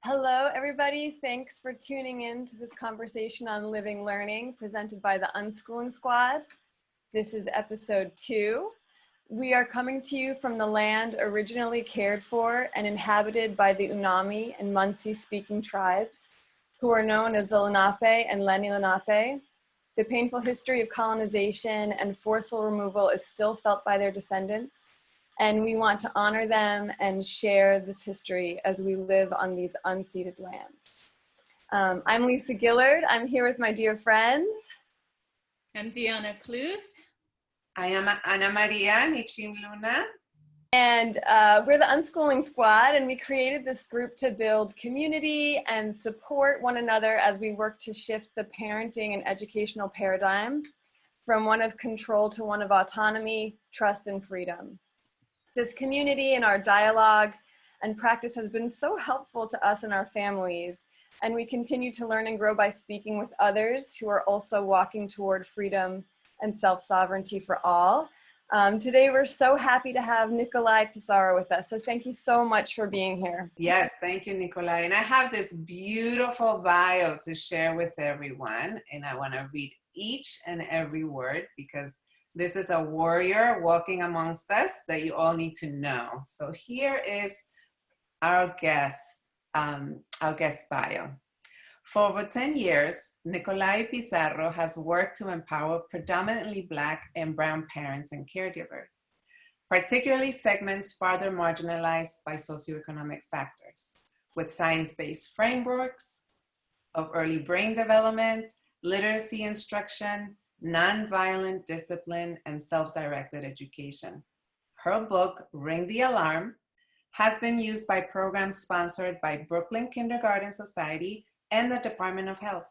Hello, everybody. Thanks for tuning in to this conversation on living learning presented by the Unschooling Squad. This is episode 2. We are coming to you from the land originally cared for and inhabited by the Unami and Munsee speaking tribes, who are known as the Lenape and Lenni Lenape. The painful history of colonization and forceful removal is still felt by their descendants, and we want to honor them and share this history as we live on these unceded lands. I'm Lisa Guillard. I'm here with my dear friends. I'm Dhyana Kluth. I am Ana Maria Nichimluna. And we're the Unschooling Squad, and we created this group to build community and support one another as we work to shift the parenting and educational paradigm from one of control to one of autonomy, trust, and freedom. This community and our dialogue and practice has been so helpful to us and our families, and we continue to learn and grow by speaking with others who are also walking toward freedom and self-sovereignty for all. Today, we're so happy to have Nikolai Pizarro with us, so thank you so much for being here. Yes, thank you, Nicolai. And I have this beautiful bio to share with everyone, and I want to read each and every word because this is a warrior walking amongst us that you all need to know. So here is our guest bio. For over 10 years, Nikolai Pizarro has worked to empower predominantly Black and Brown parents and caregivers, particularly segments farther marginalized by socioeconomic factors, with science-based frameworks of early brain development, literacy instruction, nonviolent discipline, and self-directed education. Her book, Ring the Alarm, has been used by programs sponsored by Brooklyn Kindergarten Society and the Department of Health.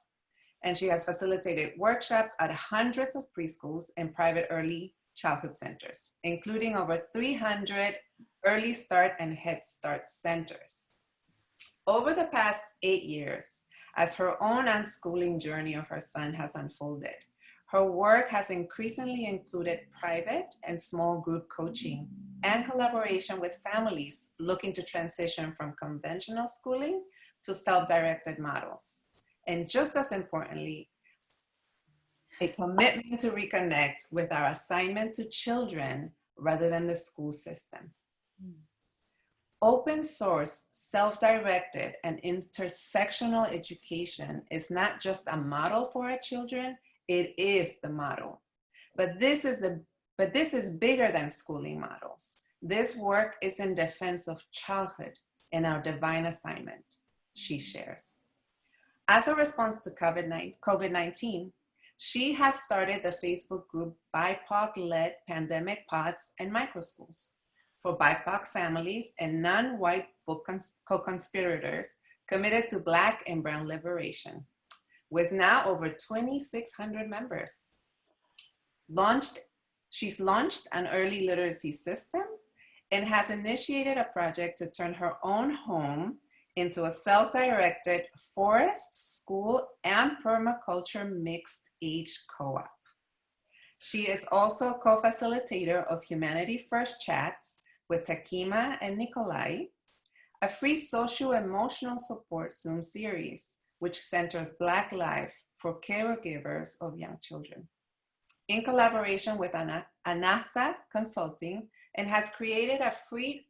And she has facilitated workshops at hundreds of preschools and private early childhood centers, including over 300 Early Start and Head Start centers. Over the past 8 years, as her own unschooling journey of her son has unfolded, her work has increasingly included private and small group coaching and collaboration with families looking to transition from conventional schooling to self-directed models. And just as importantly, a commitment to reconnect with our assignment to children rather than the school system. Open source, self-directed, and intersectional education is not just a model for our children, it is the model. But this is bigger than schooling models. This work is in defense of childhood and our divine assignment, she shares. As a response to COVID-19, she has started the Facebook group BIPOC-led Pandemic Pods and Microschools for BIPOC families and non-white book co-conspirators committed to Black and Brown liberation, with now over 2,600 members. She's launched an early literacy system and has initiated a project to turn her own home into a self-directed forest, school, and permaculture mixed age co-op. She is also a co-facilitator of Humanity First Chats with Takima and Nicolai, a free socio-emotional support Zoom series which centers Black life for caregivers of young children, in collaboration with Anasa Consulting, and has created a free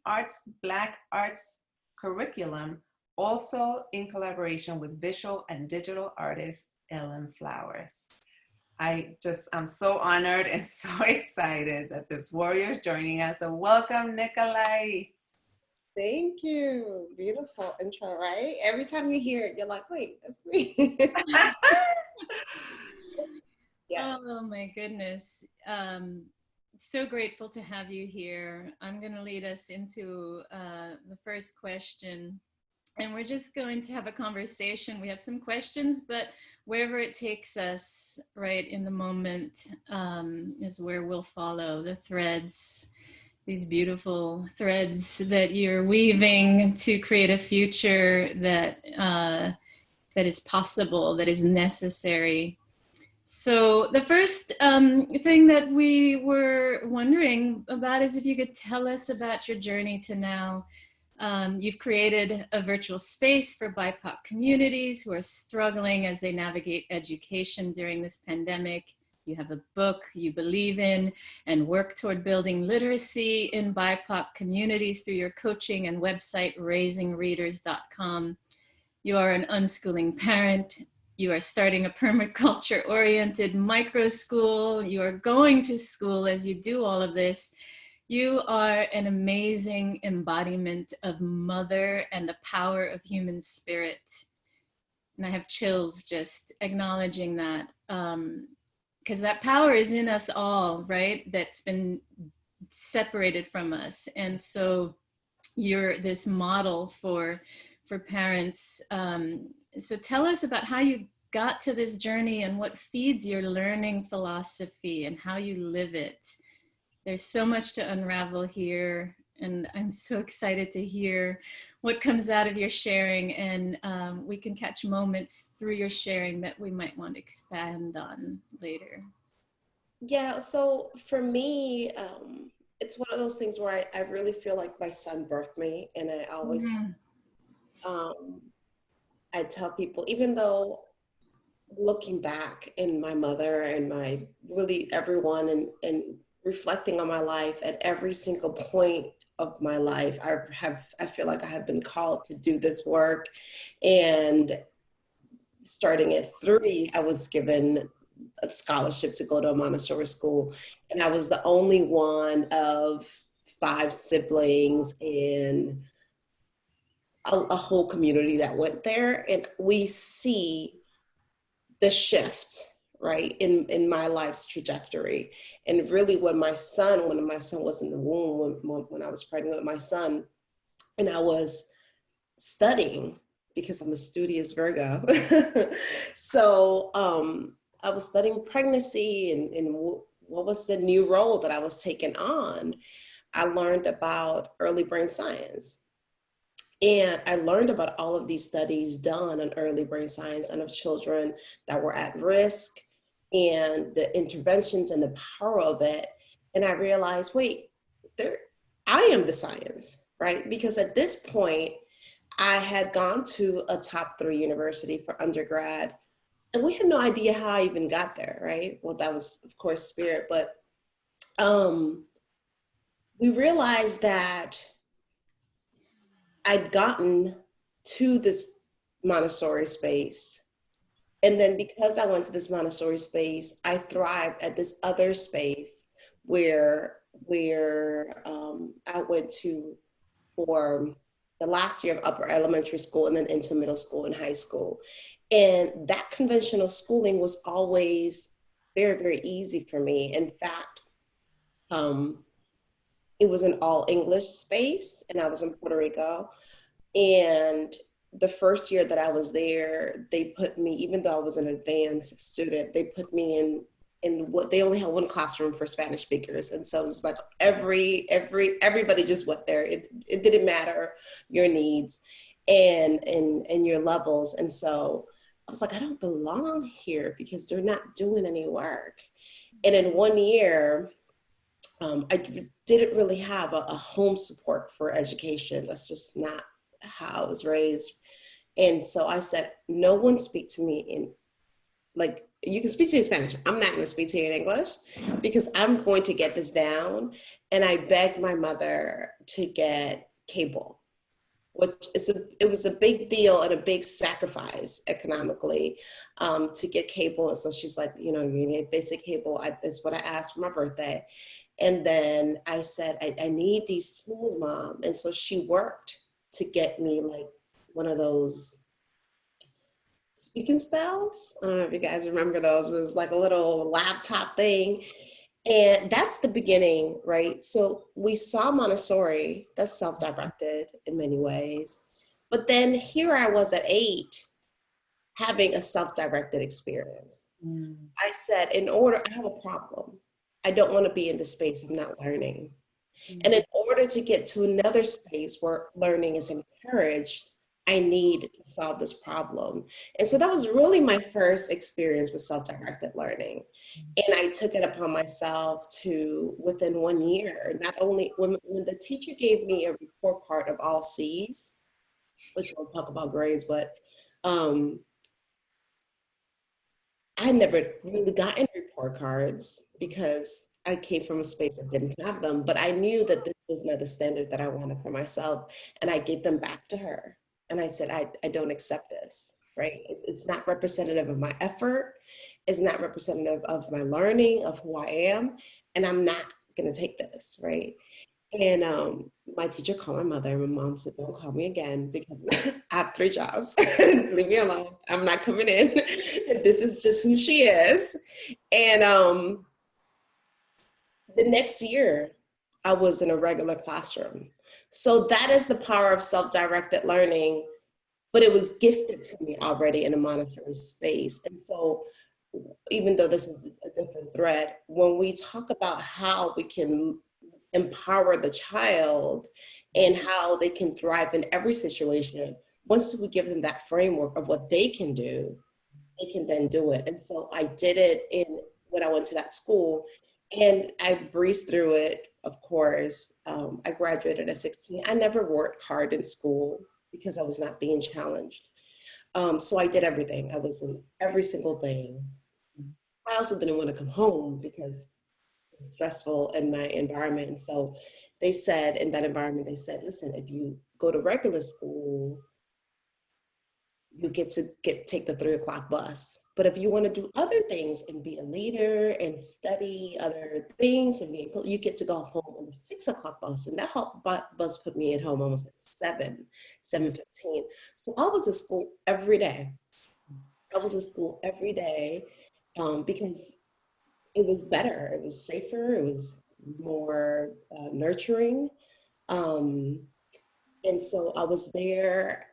Black arts curriculum, also in collaboration with visual and digital artist Ellen Flowers. I'm so honored and so excited that this warrior is joining us. So welcome, Nicolai. Thank you. Beautiful intro, right? Every time you hear it, you're like, wait, that's me. Yeah. Oh my goodness. So grateful to have you here. I'm going to lead us into the first question. And we're just going to have a conversation. We have some questions, but wherever it takes us right in the moment is where we'll follow the threads, these beautiful threads that you're weaving to create a future that that is possible, that is necessary. So the first thing that we were wondering about is if you could tell us about your journey to now You've created a virtual space for BIPOC communities who are struggling as they navigate education during this pandemic. You have a book you believe in and work toward building literacy in BIPOC communities through your coaching and website, raisingreaders.com. You are an unschooling parent. You are starting a permaculture-oriented micro school. You are going to school as you do all of this. You are an amazing embodiment of mother and the power of human spirit. And I have chills just acknowledging that, because that power is in us all, right? That's been separated from us. And so you're this model for parents. So tell us about how you got to this journey and what feeds your learning philosophy and how you live it. There's so much to unravel here, and I'm so excited to hear what comes out of your sharing, and we can catch moments through your sharing that we might want to expand on later. Yeah, so for me, it's one of those things where I really feel like my son birthed me, and I always, I tell people, even though looking back in my mother and my really everyone and reflecting on my life at every single point of my life, I feel like I have been called to do this work. And starting at 3, I was given a scholarship to go to a Montessori school. And I was the only one of 5 siblings and a whole community that went there. And we see the shift, right, in my life's trajectory. And really when my son was in the womb, when I was pregnant with my son, and I was studying, because I'm a studious Virgo. So I was studying pregnancy and what was the new role that I was taking on. I learned about early brain science. And I learned about all of these studies done on early brain science and of children that were at risk and the interventions and the power of it. And I realized, wait, I am the science, right? Because at this point, I had gone to a top 3 university for undergrad, and we had no idea how I even got there, right? Well, that was, of course, spirit, but we realized that I'd gotten to this Montessori space. And then because I went to this Montessori space, I thrived at this other space where I went to for the last year of upper elementary school and then into middle school and high school. And that conventional schooling was always very, very easy for me. In fact, it was an all English space, and I was in Puerto Rico. And the first year that I was there, they put me, even though I was an advanced student, they put me in what they only had 1 classroom for Spanish speakers. And so it was like everybody just went there. It didn't matter your needs and your levels. And so I was like, I don't belong here because they're not doing any work. And in 1 year, I didn't really have a home support for education. That's just not how I was raised. And so I said, no one speak to me in, like, you can speak to me in Spanish. I'm not going to speak to you in English because I'm going to get this down. And I begged my mother to get cable, which it was a big deal and a big sacrifice economically to get cable. And so she's like, you need basic cable. That's what I asked for my birthday. And then I said, I need these tools, Mom. And so she worked to get me like one of those speaking spells. I don't know if you guys remember those. It was like a little laptop thing. And that's the beginning, right? So we saw Montessori, that's self-directed in many ways. But then here I was at 8, having a self-directed experience. I said, I have a problem. I don't want to be in the space of not learning. And in order to get to another space where learning is encouraged, I need to solve this problem. And so that was really my first experience with self-directed learning. And I took it upon myself to, within 1 year, not only when the teacher gave me a report card of all C's, which we'll talk about grades, but I never really gotten report cards because I came from a space that didn't have them, but I knew that this was not the standard that I wanted for myself. And I gave them back to her. And I said, I don't accept this, right? It's not representative of my effort. It's not representative of my learning, of who I am. And I'm not gonna take this, right? And my teacher called my mother, and my mom said, don't call me again because I have 3 jobs. Leave me alone. I'm not coming in. This is just who she is. And the next year, I was in a regular classroom. So that is the power of self-directed learning, but it was gifted to me already in a Montessori space. And so even though this is a different thread, when we talk about how we can empower the child and how they can thrive in every situation, once we give them that framework of what they can do, they can then do it. And so I did it when I went to that school, and I breezed through it, of course. I graduated at 16. I never worked hard in school because I was not being challenged. So I did everything. I was in every single thing. I also didn't want to come home because it was stressful in my environment. And so they said, in that environment, they said, listen, if you go to regular school, you get to take the 3 o'clock bus. But if you want to do other things and be a leader and study other things, and you get to go home on the 6 o'clock bus. And that bus put me at home almost at 7:15. So I was at school every day. Because it was better. It was safer. It was more nurturing. And so I was there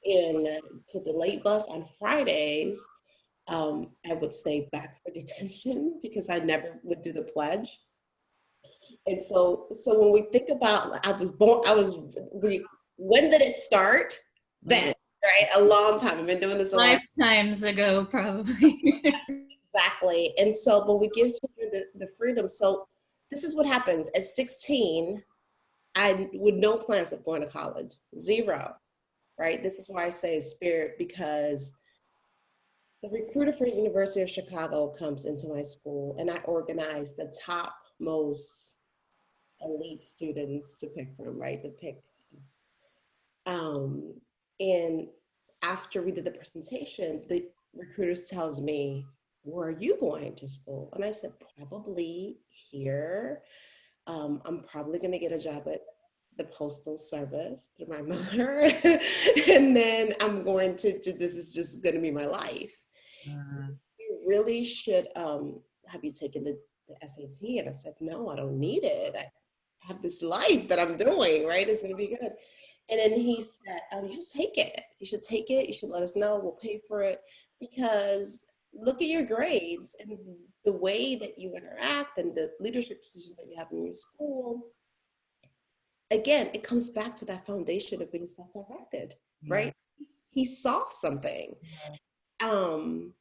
to the late bus on Fridays. I would stay back for detention because I never would do the pledge. And so when we think about, when did it start? Then, right? A long time. I've been doing this a long lifetimes ago, probably. Exactly. And so, but we give children the freedom. So this is what happens. At 16, I with no plans of going to college, 0, right? This is why I say spirit, because the recruiter for the University of Chicago comes into my school, and I organize the top most elite students to pick from, right? And after we did the presentation, the recruiters tells me, where are you going to school? And I said, probably here. I'm probably going to get a job at the Postal Service through my mother. And then I'm going to, this is just going to be my life. You really should, have you taken the SAT? And I said, no, I don't need it. I have this life that I'm doing, right? It's going to be good. And then he said, you should take it. You should take it. You should let us know. We'll pay for it. Because look at your grades and the way that you interact and the leadership position that you have in your school. Again, it comes back to that foundation of being self-directed, right? He saw something. And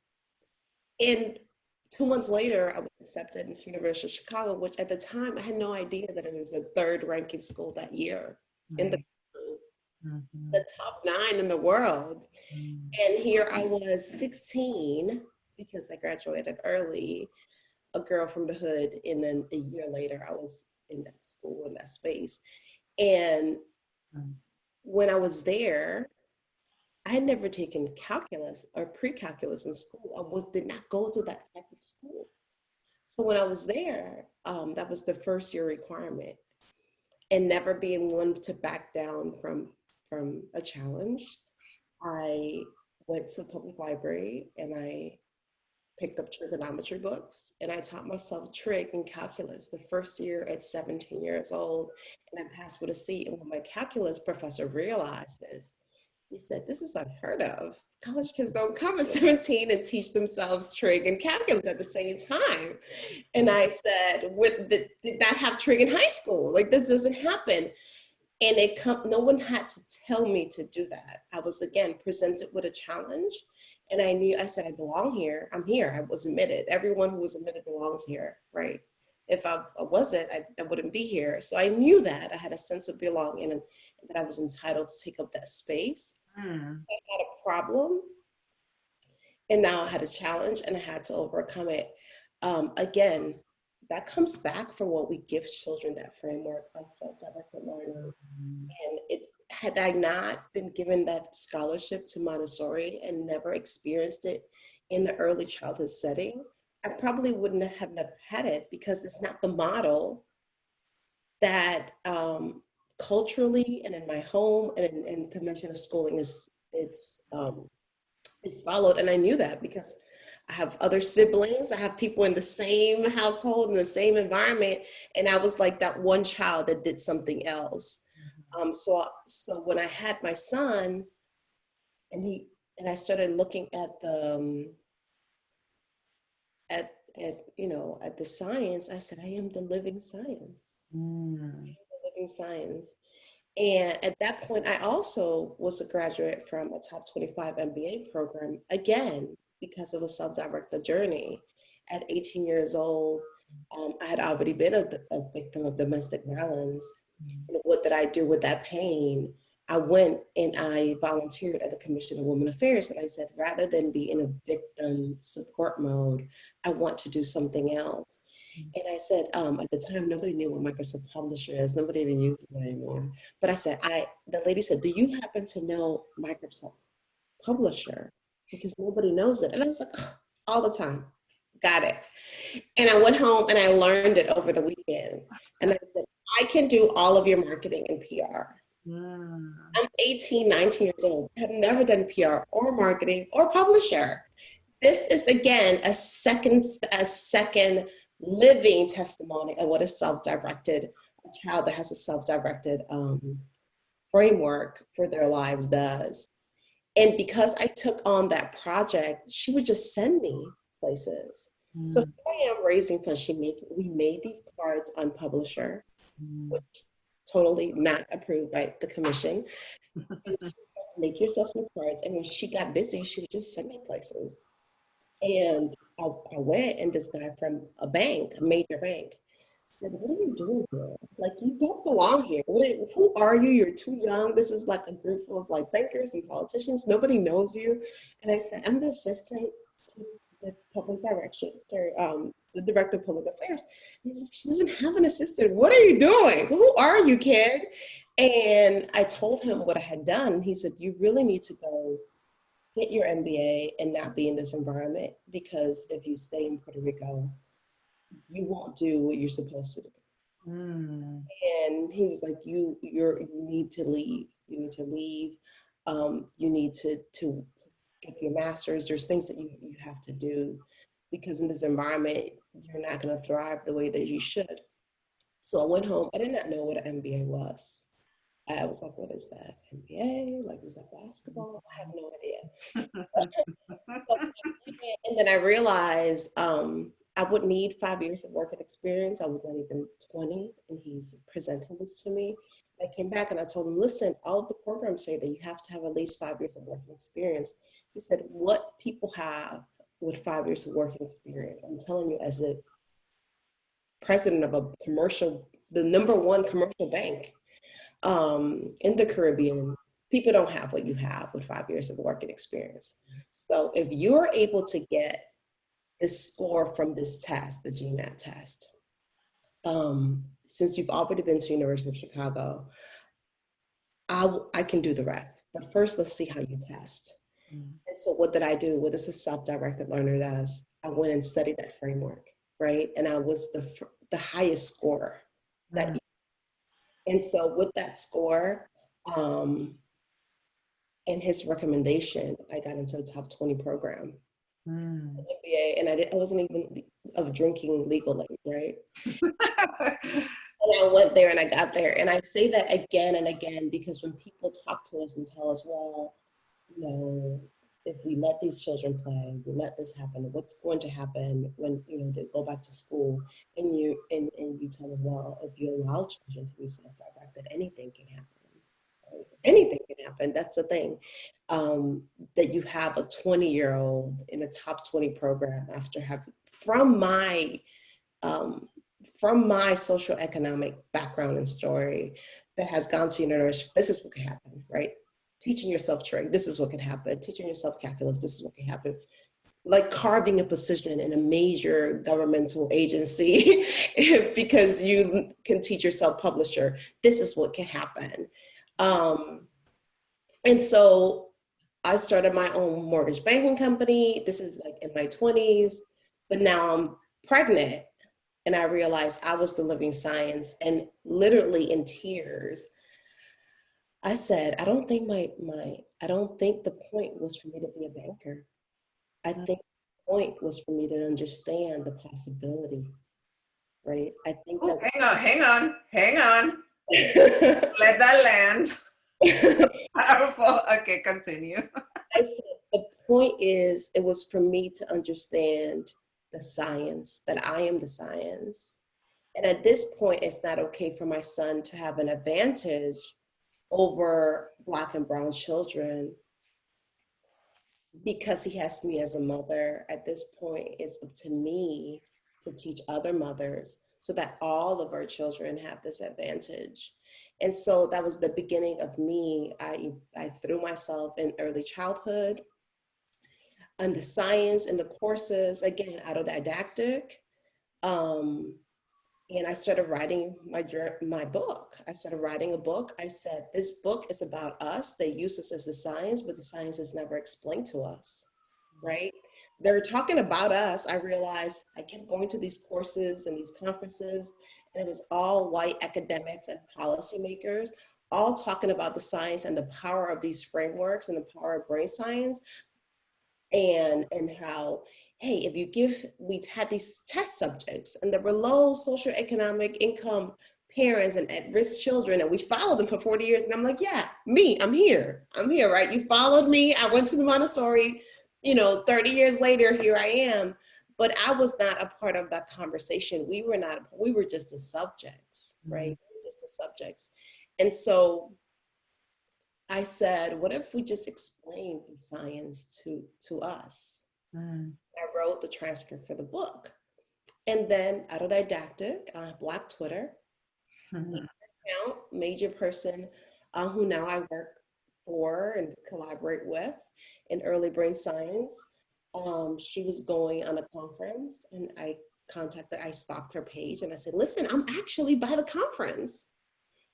2 months later, I was accepted into University of Chicago, which at the time I had no idea that it was the 3rd ranking school that year in the top 9 in the world. And here I was 16 because I graduated early, a girl from the hood. And then a year later, I was in that school, in that space. And when I was there, I had never taken calculus or pre-calculus in school. I did not go to that type of school. So when I was there, that was the first year requirement. And never being one to back down from a challenge, I went to the public library and I picked up trigonometry books, and I taught myself trig and calculus the first year at 17 years old, and I passed with a C. And when my calculus professor realized this, he said, this is unheard of. College kids don't come at 17 and teach themselves trig and calculus at the same time. And I said, did not have trig in high school. Like, this doesn't happen. And no one had to tell me to do that. I was, again, presented with a challenge. And I said, I belong here. I'm here. I was admitted. Everyone who was admitted belongs here, right? If I wasn't, I wouldn't be here. So I knew that. I had a sense of belonging and that I was entitled to take up that space. I had a problem. And now I had a challenge and I had to overcome it. Again, that comes back from what we give children, that framework of self-directed learning. And had I not been given that scholarship to Montessori and never experienced it in the early childhood setting, I probably wouldn't have never had it, because it's not the model that culturally and in my home and in conventional schooling is followed. And I knew that because I have other siblings. I have people in the same household, in the same environment. And I was like that one child that did something else. So when I had my son and I started looking at the, at the science, I said, I am the living science. I am the living science. And at that point, I also was a graduate from a top 25 MBA program, again, because of a self-directed journey. At 18 years old, I had already been a victim of domestic violence. And what did I do with that pain? I went and I volunteered at the Commission on Women Affairs. And I said, rather than be in a victim support mode, I want to do something else. And I said, at the time, nobody knew what Microsoft Publisher is. Nobody even uses it anymore. But I said, the lady said, do you happen to know Microsoft Publisher? Because nobody knows it. And I was like, oh, all the time. Got it. And I went home and I learned it over the weekend. And I said, I can do all of your marketing and PR. I'm 18, 19 years old. I have never done PR or marketing or publisher. This is, again, a second living testimony of what a self-directed, a child that has a self-directed framework for their lives does. And because I took on that project, she would just send me places. So here I am raising funds. We made these cards on Publisher, which totally not approved by the commission. Make yourself some cards. And when she got busy, she would just send me places. And I went, and this guy from a bank, a major bank, said, what are you doing here? Like, you don't belong here. Who are you? You're too young. This is like a group full of like bankers and politicians. Nobody knows you. And I said, I'm the assistant to the public direction, the director of public affairs. And he was like, she doesn't have an assistant. What are you doing? Who are you, kid? And I told him what I had done. He said, you really need to go get your MBA and not be in this environment, because if you stay in Puerto Rico, you won't do what you're supposed to do. And he was like, you need to leave. You need to leave. You need to get your master's. There's things that you have to do, because in this environment, you're not going to thrive the way that you should. So I went home. I did not know what an MBA was. I was like, what is that? MBA? Like, is that basketball? I have no idea. And then I realized I would need 5 years of work experience. I was not even 20, and he's presenting this to me. I came back and I told him, listen, all of the programs say that you have to have at least 5 years of working experience. He said, what people have with 5 years of working experience? I'm telling you, as a president of the #1 commercial bank in the Caribbean, people don't have what you have with 5 years of working experience. So if you're able to get this score from this test, the GMAT test, since you've already been to University of Chicago, I can do the rest. But first, let's see how you test. And so what did I do? What does a self-directed learner does? I went and studied that framework, right? And I was the highest score that year. And so with that score and his recommendation, I got into a top 20 program. MBA, and I wasn't even of drinking legally, right? And I went there and I got there. And I say that again and again, because when people talk to us and tell us, well, you know, if we let these children play, we let this happen, what's going to happen when, you know, they go back to school? And you tell them, well, if you allow children to be self-directed, that anything can happen. Anything can happen. That's the thing. That you have a 20-year-old in a top 20 program after having, from my socioeconomic background and story, that has gone to university, this is what can happen, right? Teaching yourself trig, this is what can happen. Teaching yourself calculus, this is what can happen. Like carving a position in a major governmental agency because you can teach yourself publisher, this is what can happen. And so I started my own mortgage banking company. This is like in my 20s, but now I'm pregnant and I realized I was the living science, and literally in tears, I said, I don't think the point was for me to be a banker. I think the point was for me to understand the possibility, right? I think that— Hang on. Let that land. Powerful. Okay, continue. I said, the point is, it was for me to understand the science, that I am the science. And at this point, it's not okay for my son to have an advantage over Black and brown children because he has me as a mother. At this point, it's up to me to teach other mothers so that all of our children have this advantage. And so that was the beginning of me. I threw myself in early childhood and the science and the courses, again, autodidactic. And I started writing my book. I started writing a book. I said, this book is about us. They use us as the science, but the science is never explained to us, right? They're talking about us. I realized I kept going to these courses and these conferences, and it was all white academics and policymakers, all talking about the science and the power of these frameworks and the power of brain science, and how, hey, if you give, we had these test subjects and there were low socioeconomic income parents and at-risk children, and we followed them for 40 years. And I'm like, yeah, me, I'm here, right? You followed me. I went to the Montessori, 30 years later, here I am. But I was not a part of that conversation. We were just the subjects, right? We were just the subjects. And so I said, what if we just explain the science to us? I wrote the transcript for the book. And then autodidactic, Black Twitter, account, major person who now I work for and collaborate with in early brain science. She was going on a conference, and I stalked her page and I said, listen, I'm actually by the conference.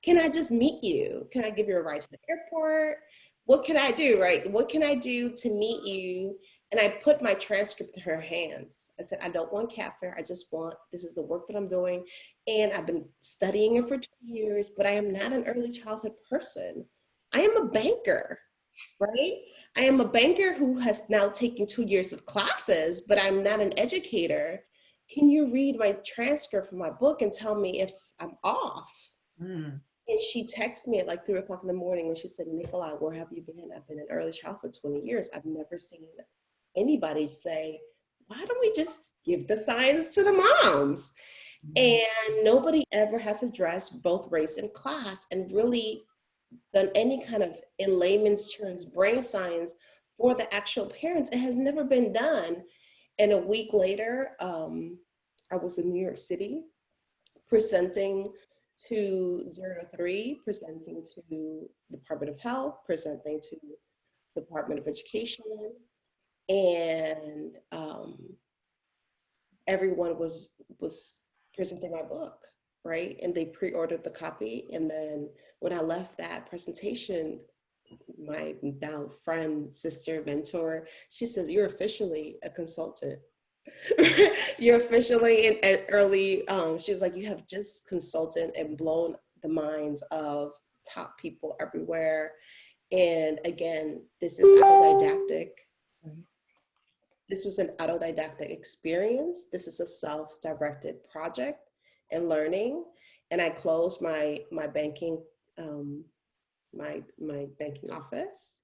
Can I just meet you? Can I give you a ride to the airport? What can I do, right? What can I do to meet you? And I put my transcript in her hands. I said, I don't want CAFR. This is the work that I'm doing. And I've been studying it for 2 years, but I am not an early childhood person. I am a banker, right? I am a banker who has now taken 2 years of classes, but I'm not an educator. Can you read my transcript from my book and tell me if I'm off? And she texted me at like 3 o'clock in the morning and she said, Nicolai, where have you been? I've been in early childhood 20 years. I've never seen anybody say, why don't we just give the science to the moms? And nobody ever has addressed both race and class and really done any kind of, in layman's terms, brain science for the actual parents. It has never been done. And a week later, I was in New York City presenting to 0 to 3, presenting to the Department of Health, presenting to the Department of Education, and everyone was presenting my book, right? And they pre-ordered the copy. And then when I left that presentation, my now friend, sister, mentor, she says, you're officially a consultant. You're officially in early, she was like, you have just consulted and blown the minds of top people everywhere. And again, this is autodidactic. This was an autodidactic experience. This is a self-directed project and learning. And I closed my banking, my banking office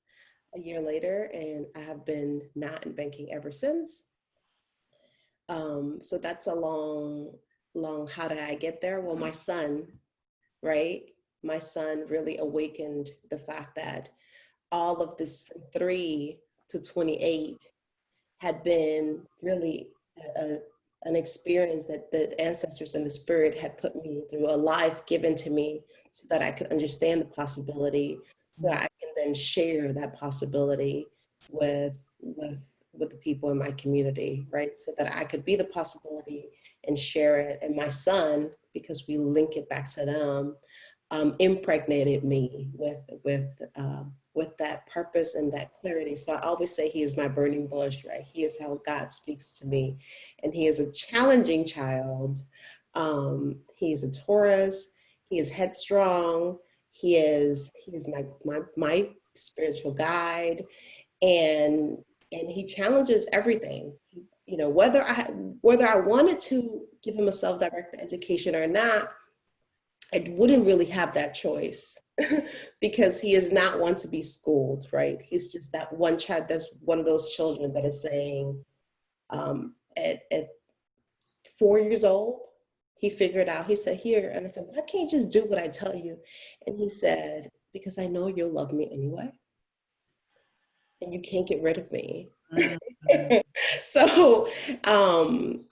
a year later, and I have been not in banking ever since. So that's a long, how did I get there? Well, my son, right? my son really awakened the fact that all of this from 3 to 28 had been really an experience that the ancestors and the spirit had put me through, a life given to me so that I could understand the possibility, so I can then share that possibility with the people in my community, right? So that I could be the possibility and share it. And my son, because we link it back to them, impregnated me with that purpose and that clarity. So I always say he is my burning bush, right? He is how God speaks to me. And he is a challenging child. He is a Taurus. He is headstrong. He is my spiritual guide. And he challenges everything. You know, whether I wanted to give him a self-directed education or not, I wouldn't really have that choice because he is not one to be schooled, right? He's just that one child, that's one of those children that is saying, at 4 years old, he figured out, he said, here, and I said, why can't you just do what I tell you? And he said, because I know you'll love me anyway, and you can't get rid of me. So, and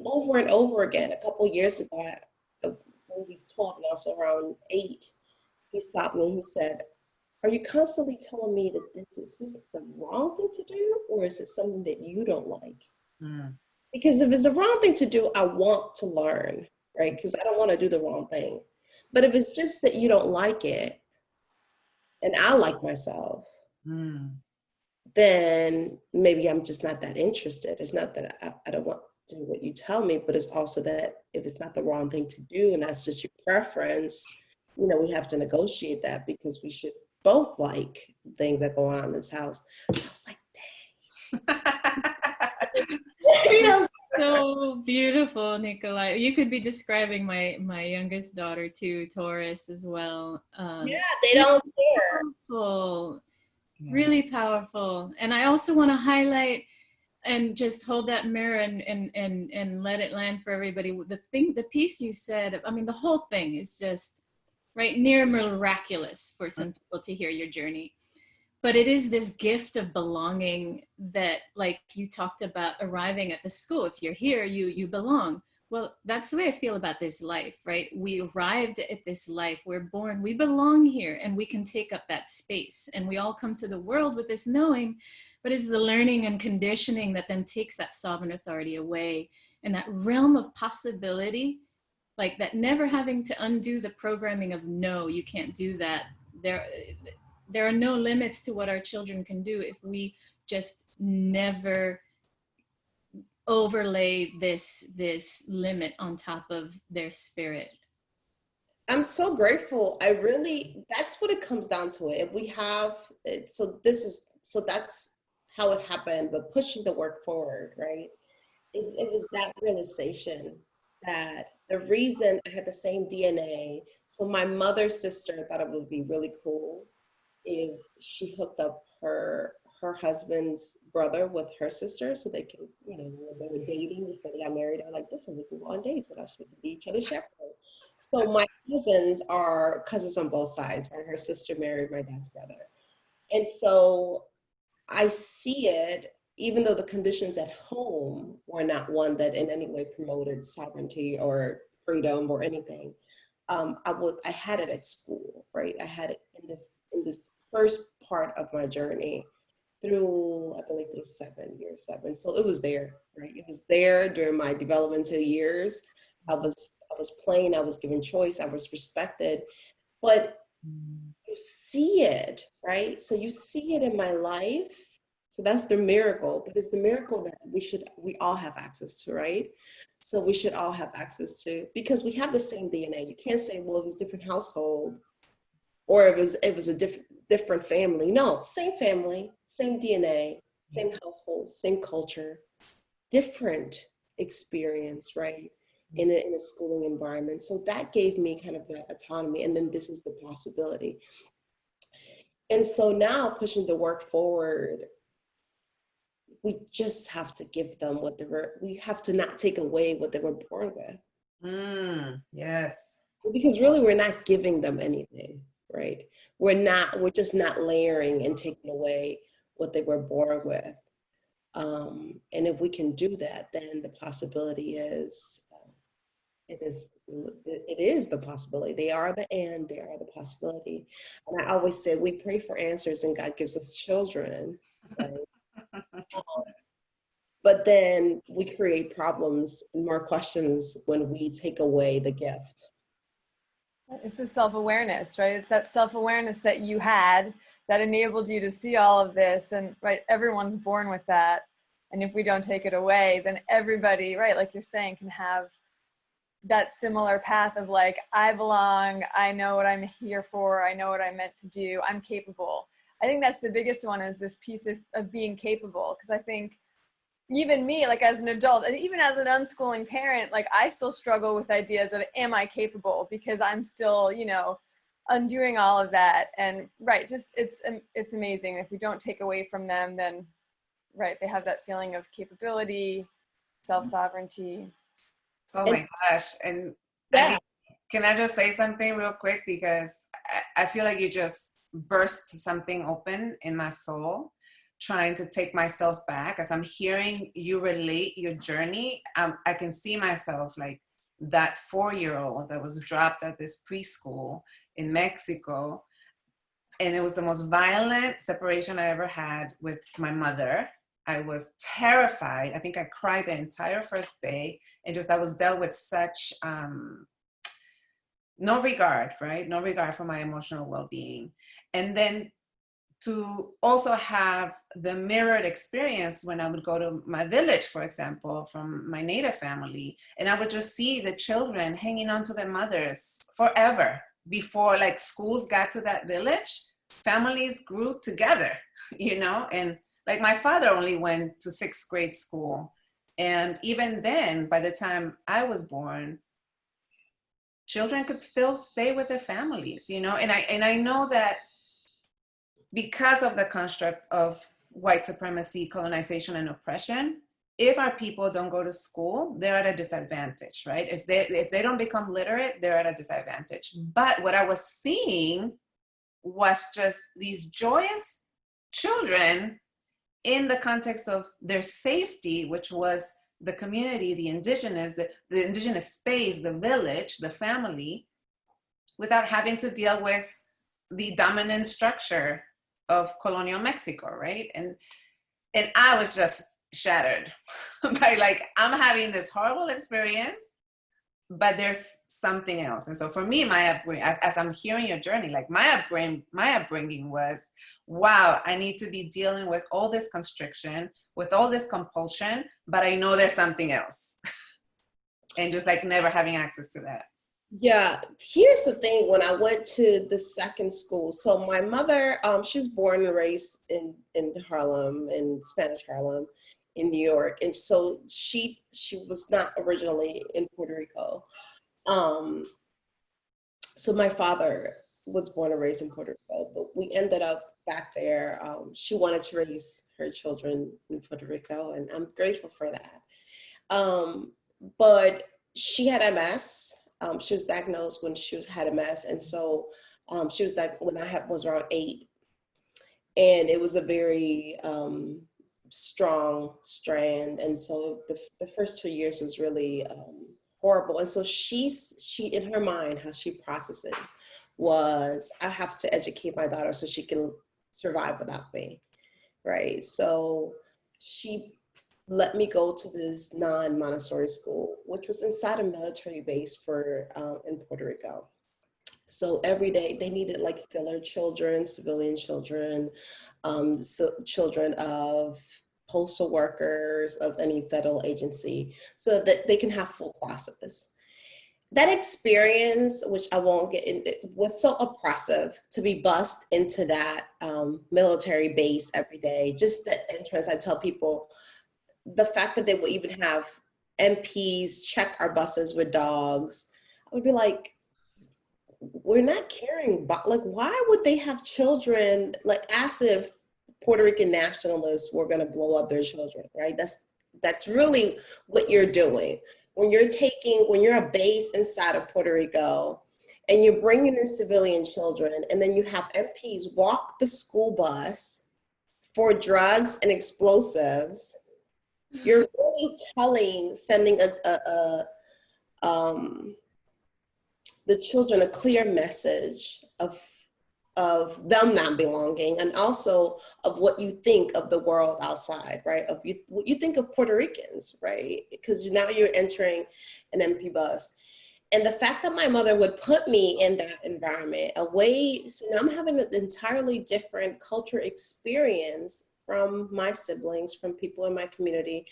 over and over again, a couple years ago, when he's 12 now, so around 8, he stopped me and he said, are you constantly telling me that is this the wrong thing to do, or is it something that you don't like? Because if it's the wrong thing to do, I want to learn, right? Because I don't want to do the wrong thing. But if it's just that you don't like it, and I like myself, then maybe I'm just not that interested. It's not that I don't want to do what you tell me, but it's also that if it's not the wrong thing to do and that's just your preference, you know, we have to negotiate that because we should both like things that go on in this house. I was like, dang. You know, So beautiful, Nicolai. You could be describing my youngest daughter too, Taurus as well. yeah, they don't care. Powerful, really powerful. And I also want to highlight and just hold that mirror and let it land for everybody. The piece you said, I mean, the whole thing is just right near miraculous for some people to hear your journey. But it is this gift of belonging that, like you talked about arriving at the school. If you're here, you belong. Well, that's the way I feel about this life, right? We arrived at this life. We're born. We belong here, and we can take up that space. And we all come to the world with this knowing, but it's the learning and conditioning that then takes that sovereign authority away. And that realm of possibility, like that never having to undo the programming of, no, you can't do that. There are no limits to what our children can do if we just never overlay this limit on top of their spirit. I'm so grateful. That's what it comes down to. If we have, so that's how it happened, but pushing the work forward, right? It was that realization that the reason I had the same DNA, so my mother's sister thought it would be really cool if she hooked up her husband's brother with her sister, so they can, you know, when they were dating before they got married, they're like, listen, we can go on dates without we can be each other's chaperone. So my cousins are cousins on both sides, right? Her sister married my dad's brother. And so I see it, even though the conditions at home were not one that in any way promoted sovereignty or freedom or anything. I had it at school, right? I had it in this first part of my journey through, I believe, through year 7. So it was there, right? It was there during my developmental years. I was playing, I was given choice, I was respected, but you see it, right? So you see it in my life. So that's the miracle, but it's the miracle that we all have access to, right? So we should all have access to, because we have the same DNA. You can't say, well, it was a different household, or it was a different family. No, same family, same DNA, same household, same culture, different experience, right? In a schooling environment. So that gave me kind of that autonomy. And then this is the possibility. And so now pushing the work forward, we just have to give them we have to not take away what they were born with. Yes. Because really we're not giving them anything, right? We're just not layering and taking away what they were born with. And if we can do that, then the possibility is, it is the possibility. They are they are the possibility. And I always say we pray for answers and God gives us children, right? But then we create problems and more questions when we take away the gift. It's the self-awareness, right? It's that self-awareness that you had that enabled you to see all of this. And right, everyone's born with that. And if we don't take it away, then everybody, right, like you're saying, can have that similar path of like, I belong, I know what I'm here for, I know what I'm meant to do, I'm capable. I think that's the biggest one, is this piece of being capable. Because I think even me, like as an adult, and even as an unschooling parent, like I still struggle with ideas of, am I capable? Because I'm still, you know, undoing all of that. And right, just it's amazing. If we don't take away from them, then right, they have that feeling of capability, self-sovereignty. Oh my gosh. And I mean, can I just say something real quick? Because I feel like you just burst something open in my soul, trying to take myself back. As I'm hearing you relate your journey, I can see myself like that 4-year-old that was dropped at this preschool in Mexico. And it was the most violent separation I ever had with my mother. I was terrified. I think I cried the entire first day. And just, I was dealt with such no regard, right? No regard for my emotional well-being. And then to also have the mirrored experience when I would go to my village, for example, from my native family, and I would just see the children hanging on to their mothers forever. Before like schools got to that village, families grew together, you know? And like my father only went to 6th grade school. And even then, by the time I was born, children could still stay with their families, you know? And I know that because of the construct of white supremacy, colonization, and oppression, if our people don't go to school, they're at a disadvantage, right? If they don't become literate, they're at a disadvantage. But what I was seeing was just these joyous children in the context of their safety, which was the community, the indigenous, the indigenous space, the village, the family, without having to deal with the dominant structure of colonial Mexico, right? And I was just shattered by like, I'm having this horrible experience, but there's something else. And so for me, my upbringing, as I'm hearing your journey, like my upbringing was, wow, I need to be dealing with all this constriction, with all this compulsion, but I know there's something else. And just like never having access to that. Yeah, here's the thing. When I went to the second school, so my mother, she was born and raised in Harlem, in Spanish Harlem, in New York, and so she was not originally in Puerto Rico. So my father was born and raised in Puerto Rico, but we ended up back there. She wanted to raise her children in Puerto Rico, and I'm grateful for that. But she had MS. She was diagnosed when she had MS, and so she was like when I was around 8, and it was a very strong strand, and so the first 2 years was really horrible. And so she in her mind, how she processes was, I have to educate my daughter so she can survive without me, right? So she let me go to this non-Montessori school, which was inside a military base in Puerto Rico. So every day they needed like filler children, civilian children, so children of postal workers, of any federal agency, so that they can have full classes. That experience, which I won't get into, was so oppressive to be bussed into that military base every day. Just the entrance, I tell people, the fact that they will even have MPs check our buses with dogs, I would be like, we're not caring, like, why would they have children, like, as if Puerto Rican nationalists were gonna blow up their children, right? That's really what you're doing. When you're a base inside of Puerto Rico, and you're bringing in civilian children, and then you have MPs walk the school bus for drugs and explosives, you're really sending us the children a clear message of them not belonging, and also of what you think of the world outside, right? Of what you think of Puerto Ricans, right? Because now you're entering an MP bus. And the fact that my mother would put me in that environment so now I'm having an entirely different culture experience from my siblings, from people in my community.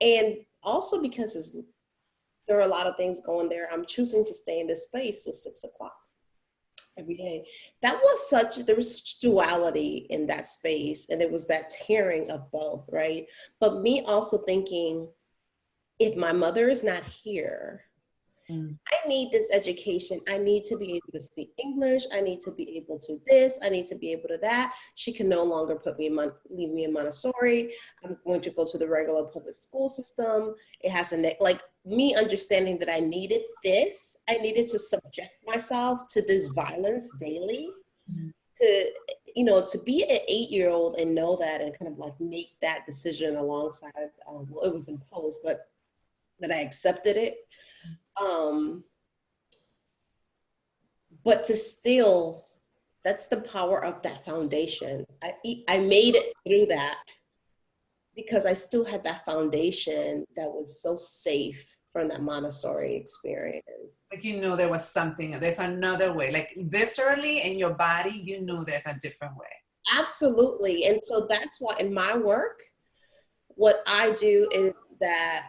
And also because there are a lot of things going there, I'm choosing to stay in this space till 6 o'clock every day. There was such duality in that space, and it was that tearing of both, right? But me also thinking, if my mother is not here, I need this education. I need to be able to speak English. I need to be able to this. I need to be able to that. She can no longer leave me in Montessori. I'm going to go to the regular public school system. It has me understanding that I needed this. I needed to subject myself to this violence daily. To be an 8-year-old and know that, and kind of like make that decision alongside, well, it was imposed, but that I accepted it. But to still, that's the power of that foundation. I made it through that because I still had that foundation that was so safe from that Montessori experience. Like, there was something, there's another way, like viscerally in your body, there's a different way. Absolutely. And so that's why in my work, what I do is that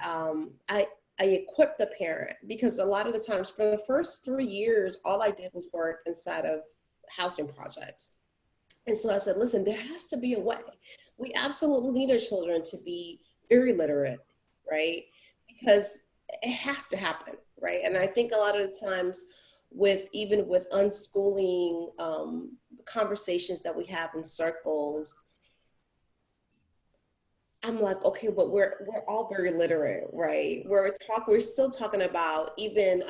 I equip the parent, because a lot of the times for the first 3 years, all I did was work inside of housing projects. And so I said, listen, there has to be a way. We absolutely need our children to be very literate, right? Because it has to happen, right? And I think a lot of the times even with unschooling conversations that we have in circles, I'm like, okay, but we're all very literate, right? We're still talking about even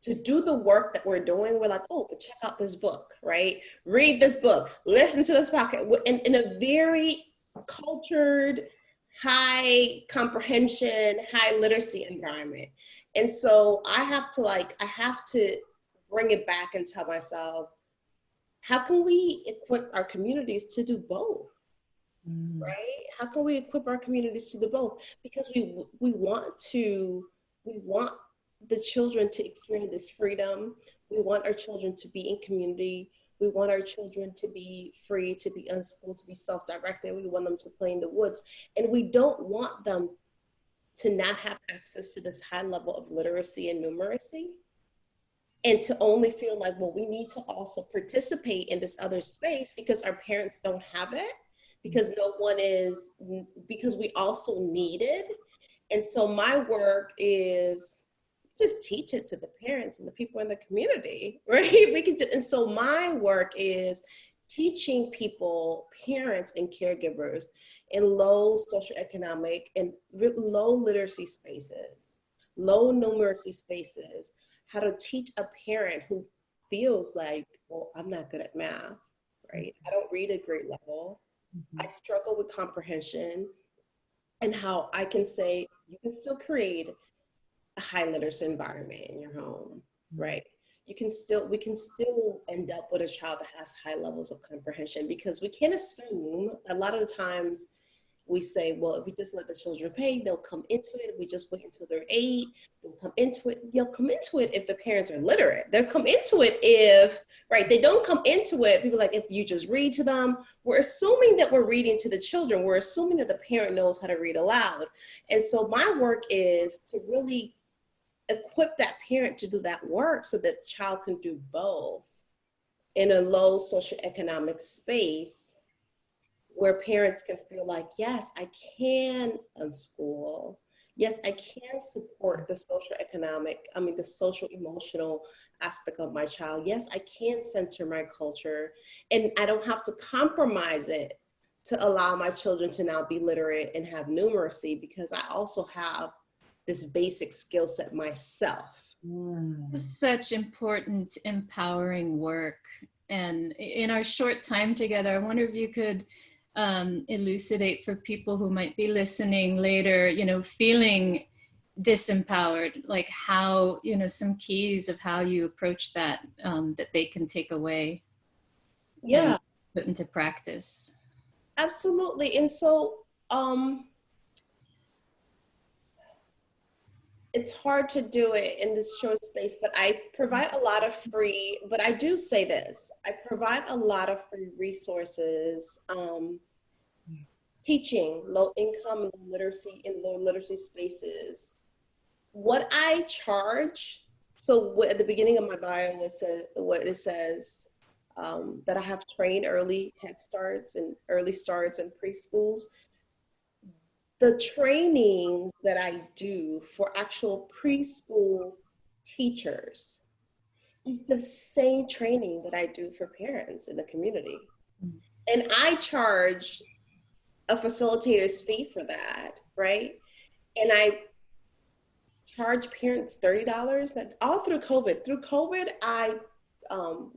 to do the work that we're doing. We're like, oh, but check out this book, right? Read this book, listen to this podcast, in a very cultured, high comprehension, high literacy environment. And so I have to bring it back and tell myself, how can we equip our communities to do both? Right? How can we equip our communities to do both? Because we want the children to experience this freedom. We want our children to be in community. We want our children to be free, to be unschooled, to be self-directed. We want them to play in the woods. And we don't want them to not have access to this high level of literacy and numeracy, and to only feel like, well, we need to also participate in this other space because our parents don't have it. Because we also need it. And so my work is just teach it to the parents and the people in the community, right? And so my work is teaching people, parents and caregivers in low socioeconomic and low literacy spaces, low numeracy spaces, how to teach a parent who feels like, well, I'm not good at math, right? I don't read at grade level. I struggle with comprehension, and how I can say, you can still create a high literacy environment in your home, right? We can still end up with a child that has high levels of comprehension, because we can't assume, a lot of the times we say, well, if we just let the children pay, they'll come into it. If we just wait until they're 8, they'll come into it. They'll come into it if the parents are literate. They'll come into it if, right, they don't come into it. People like, if you just read to them, we're assuming that we're reading to the children. We're assuming that the parent knows how to read aloud. And so my work is to really equip that parent to do that work so that the child can do both in a low socioeconomic space, where parents can feel like, yes, I can unschool. Yes, I can support the the social emotional aspect of my child. Yes, I can center my culture, and I don't have to compromise it to allow my children to now be literate and have numeracy, because I also have this basic skill set myself. Such important, empowering work. And in our short time together, I wonder if you could elucidate for people who might be listening later, feeling disempowered, like how, some keys of how you approach that, that they can take away and put into practice. Absolutely. And so, it's hard to do it in this short space, but I provide a lot of free, but I do say this, I provide a lot of free resources, teaching low income literacy in low literacy spaces. What I charge, so at the beginning of my bio, it says that I have trained early head starts and early starts and preschools. The trainings that I do for actual preschool teachers is the same training that I do for parents in the community. And I charge a facilitator's fee for that, right? And I charge parents $30. All through COVID. Through COVID, I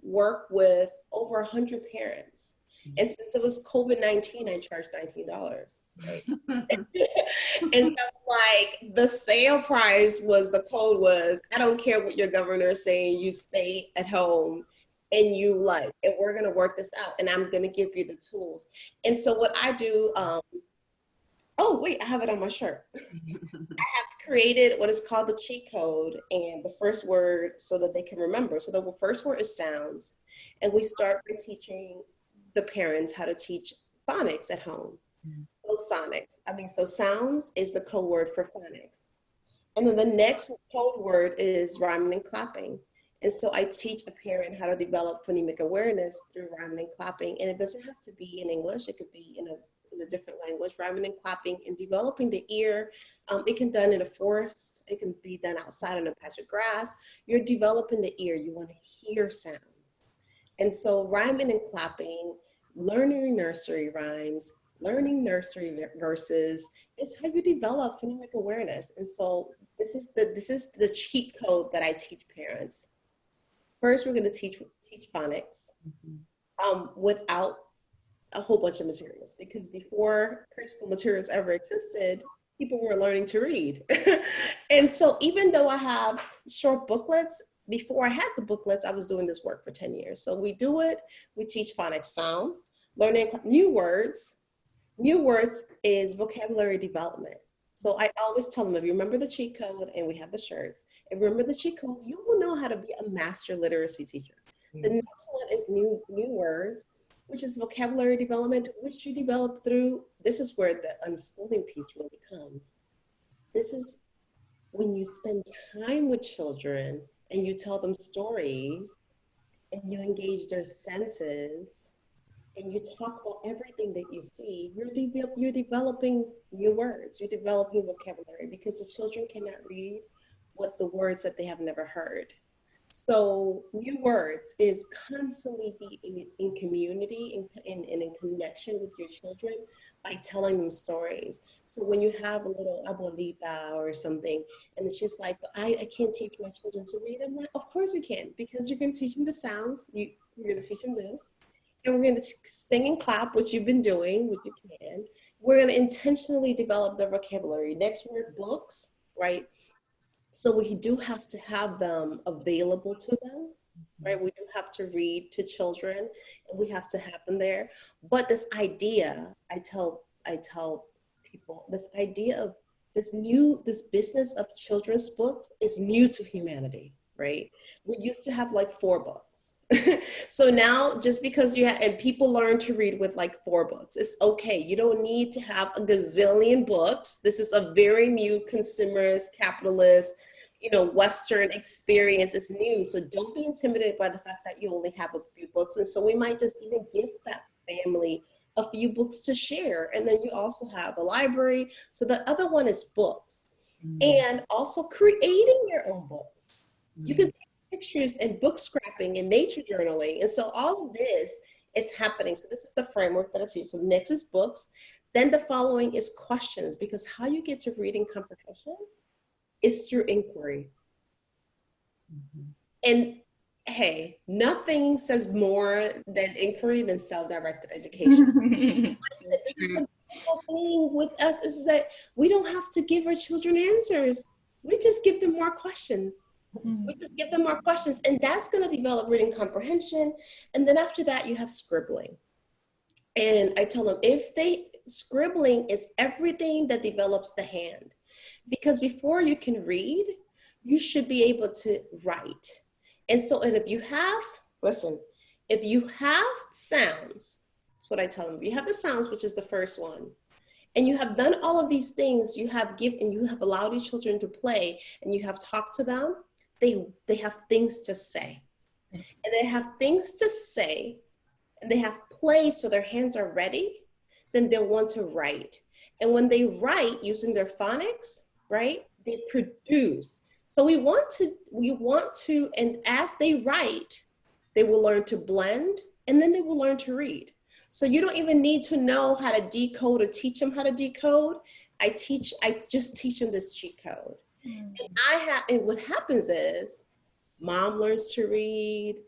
work with over 100 parents. And since it was COVID-19, I charged $19. Right? And so like the sale price was, the code was, I don't care what your governor is saying, you stay at home and and we're gonna work this out and I'm gonna give you the tools. And so what I do, oh wait, I have it on my shirt. I have created what is called the cheat code, and the first word so that they can remember. So the first word is sounds. And we start by teaching the parents how to teach phonics at home. So sounds is the code word for phonics. And then the next code word is rhyming and clapping. And so I teach a parent how to develop phonemic awareness through rhyming and clapping. And it doesn't have to be in English. It could be in a different language, rhyming and clapping and developing the ear. It can be done in a forest. It can be done outside on a patch of grass. You're developing the ear. You want to hear sounds. And so rhyming and clapping, learning nursery rhymes, learning nursery verses is how you develop phonemic awareness. And so this is the cheat code that I teach parents. First, we're going to teach phonics without a whole bunch of materials, because before preschool materials ever existed, people were learning to read. And so even though I have short booklets, before I had the booklets, I was doing this work for 10 years. So we teach phonics sounds, learning new words. New words is vocabulary development. So I always tell them, if you remember the cheat code, and we have the shirts, and remember the cheat code, you will know how to be a master literacy teacher. The next one is new words, which is vocabulary development, which you develop through, this is where the unschooling piece really comes. This is when you spend time with children and you tell them stories and you engage their senses and you talk about everything that you see, you're developing new words, you're developing vocabulary, because the children cannot read what the words that they have never heard. So new words is constantly be in community and in connection with your children by telling them stories. So when you have a little abuelita or something, and it's just like, I can't teach my children to read. I'm like, of course you can, because you're going to teach them the sounds. You're going to teach them this. And we're going to sing and clap, which you've been doing, which you can. We're going to intentionally develop their vocabulary. Next word, books, right? So we do have to have them available to them, right? We do have to read to children, and we have to have them there. But this idea, I tell people, this idea of this business of children's books is new to humanity, right? We used to have like 4 books. So now, just because and people learn to read with like 4 books, it's okay. You don't need to have a gazillion books. This is a very new consumerist, capitalist, Western experience. Is new. So don't be intimidated by the fact that you only have a few books. And so we might just even give that family a few books to share. And then you also have a library. So the other one is books. And also creating your own books. You can pictures and book scrapping and nature journaling. And so all of this is happening. So this is the framework that I teach. So next is books. Then the following is questions, because how you get to reading comprehension is through inquiry. And hey, nothing says more than inquiry than self-directed education. Because the beautiful thing with us is that we don't have to give our children answers. We just give them more questions. We just give them more questions, and that's going to develop reading comprehension. And then after that, you have scribbling. And I tell them, scribbling is everything that develops the hand. Because before you can read, you should be able to write. And so, and if you have sounds, that's what I tell them. If you have the sounds, which is the first one, and you have done all of these things, you have allowed your children to play, and you have talked to them, they have things to say. And they have things to say, and they have play, so their hands are ready, then they'll want to write. And when they write using their phonics, right, they produce. So we want to, and as they write, they will learn to blend, and then they will learn to read. So you don't even need to know how to decode or teach them how to decode. I just teach them this cheat code. And what happens is mom learns to read,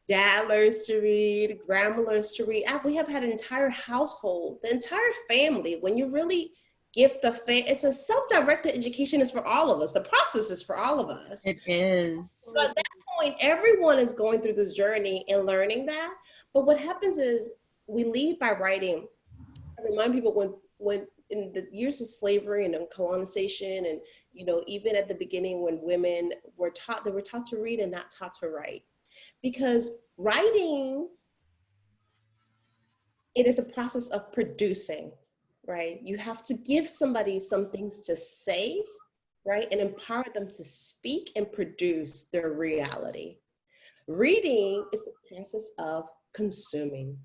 dad learns to read, grandma learns to read. We have had an entire household, the entire family. When you really give it's a self-directed education is for all of us. The process is for all of us. It is. So at that point, everyone is going through this journey and learning that. But what happens is we lead by writing. I remind people when in the years of slavery and colonization, and even at the beginning when women were taught to read and not taught to write. Because writing, it is a process of producing, right? You have to give somebody some things to say, right? And empower them to speak and produce their reality. Reading is the process of consuming.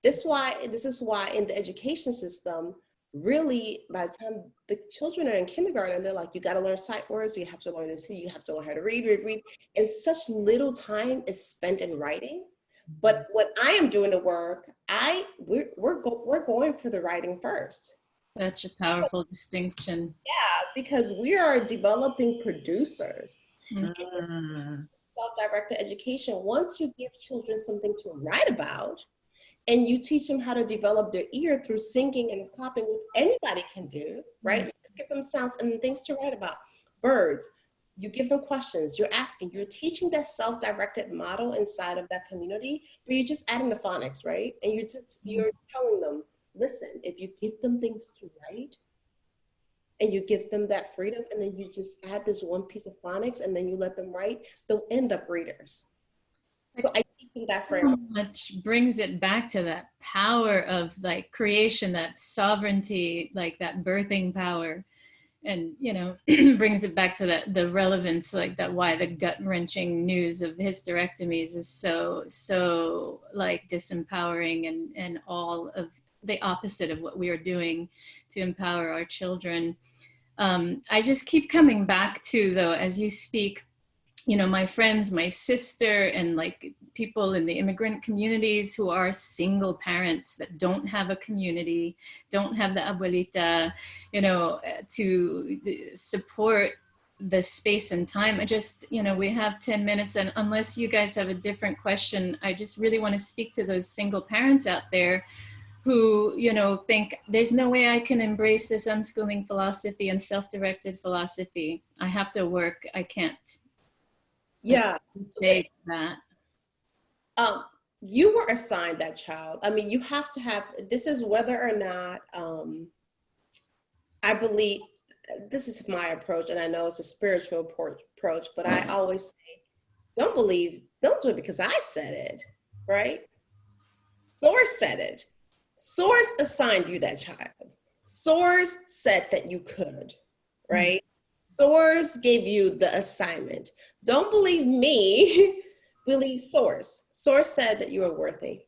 This is why in the education system, really, by the time the children are in kindergarten, they're like, you got to learn sight words, you have to learn this, you have to learn how to read. And such little time is spent in writing. But when I am doing the work, we're going for the writing first. Such a powerful distinction. Yeah, because we are developing producers. Self-directed education, once you give children something to write about, and you teach them how to develop their ear through singing and clapping, which anybody can do, right? You just give them sounds and things to write about. Birds, you give them questions, you're teaching that self-directed model inside of that community, where you're just adding the phonics, right? And you're telling them, listen, if you give them things to write, and you give them that freedom, and then you just add this one piece of phonics, and then you let them write, they'll end up readers. So I teach that framework. So much brings it back to that power of like creation, that sovereignty, like that birthing power, and brings it back to the relevance, like that why the gut-wrenching news of hysterectomies is so like disempowering, and all of the opposite of what we are doing to empower our children. I just keep coming back to, though, as you speak, my friends, my sister, and like people in the immigrant communities who are single parents that don't have a community, don't have the abuelita, to support the space and time. I just, we have 10 minutes, and unless you guys have a different question, I just really want to speak to those single parents out there who, think there's no way I can embrace this unschooling philosophy and self-directed philosophy. I have to work. I can't. Yeah. Say that. You were assigned that child. I mean, you have to have, this is whether or not, I believe, this is my approach, and I know it's a spiritual approach, but I always say, don't do it because I said it, right? Source said it. Source assigned you that child. Source said that you could, right? Source gave you the assignment. Don't believe me, believe Source. Source said that you are worthy.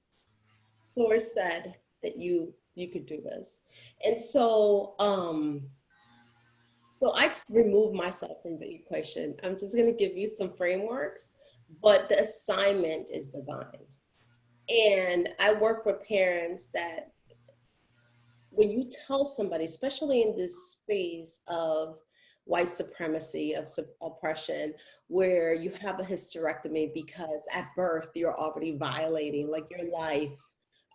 Source said that you could do this. And so, so I remove myself from the equation. I'm just gonna give you some frameworks, but the assignment is divine. And I work with parents that when you tell somebody, especially in this space of white supremacy, of oppression, where you have a hysterectomy because at birth you're already violating, like your life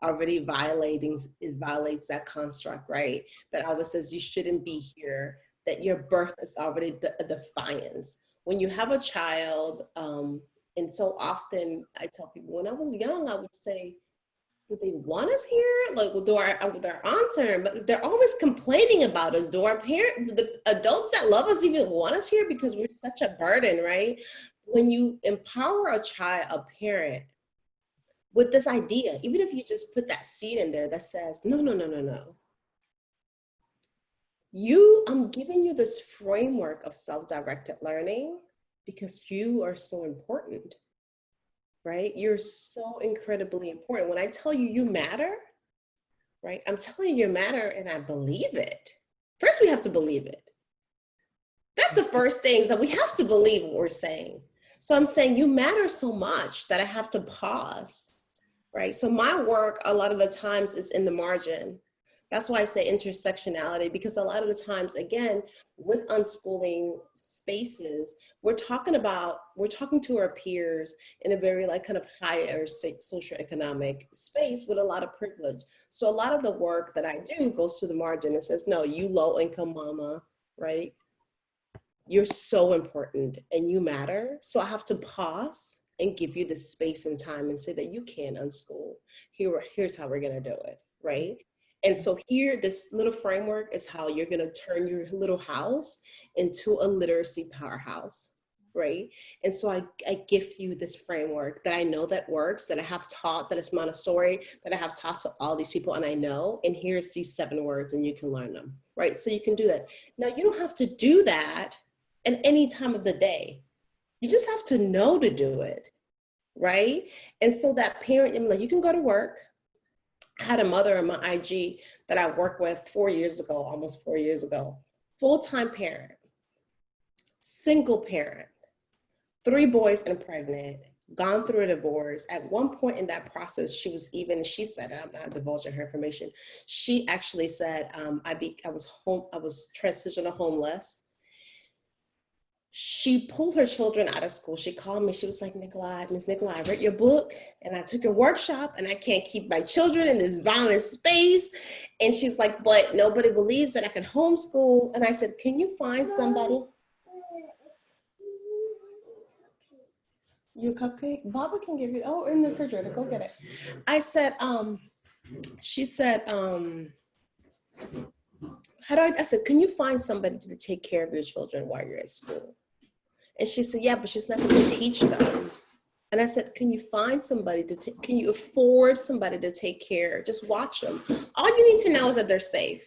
already violates that construct, right? That always says you shouldn't be here, that your birth is already a defiance. When you have a child, and so often I tell people, when I was young, I would say, do they want us here? Like, do our aunts are, but they're always complaining about us. Do our parents, the adults that love us, even want us here? Because we're such a burden, right? When you empower a child, a parent, with this idea, even if you just put that seed in there that says, no, no, no, no, no. I'm giving you this framework of self-directed learning because you are so important. Right? You're so incredibly important. When I tell you you matter, right? I'm telling you matter and I believe it. First, we have to believe it. That's the first thing, is that we have to believe what we're saying. So I'm saying you matter so much that I have to pause, right? So my work a lot of the times is in the margin. That's why I say intersectionality, because a lot of the times, again, with unschooling spaces, we're talking to our peers in a very like kind of higher socioeconomic space with a lot of privilege. So a lot of the work that I do goes to the margin and says, no, you low income mama, right? You're so important and you matter. So I have to pause and give you the space and time and say that you can unschool. Here's how we're gonna do it, right? And so here, this little framework is how you're gonna turn your little house into a literacy powerhouse, right? And so I gift you this framework that I know that works, that I have taught, that is Montessori, that I have taught to all these people and I know, and here's these 7 words and you can learn them, right? So you can do that. Now you don't have to do that at any time of the day. You just have to know to do it, right? And so that parent, I'm like, you can go to work. I had a mother on my IG that I worked with 4 years ago, almost 4 years ago, full-time parent, single parent, 3 boys and pregnant, gone through a divorce. At one point in that process, she said, I'm not divulging her information. She actually said, I was transitional homeless. She pulled her children out of school. She called me. She was like, Miss Nicolai, I read your book and I took your workshop and I can't keep my children in this violent space. And she's like, but nobody believes that I can homeschool. And I said, can you find somebody? Your cupcake? Baba can give you, in the refrigerator, go get it. I said, she said, I said, can you find somebody to take care of your children while you're at school? And she said, yeah, but she's not going to teach them. And I said, can you find somebody can you afford somebody to take care? Just watch them. All you need to know is that they're safe.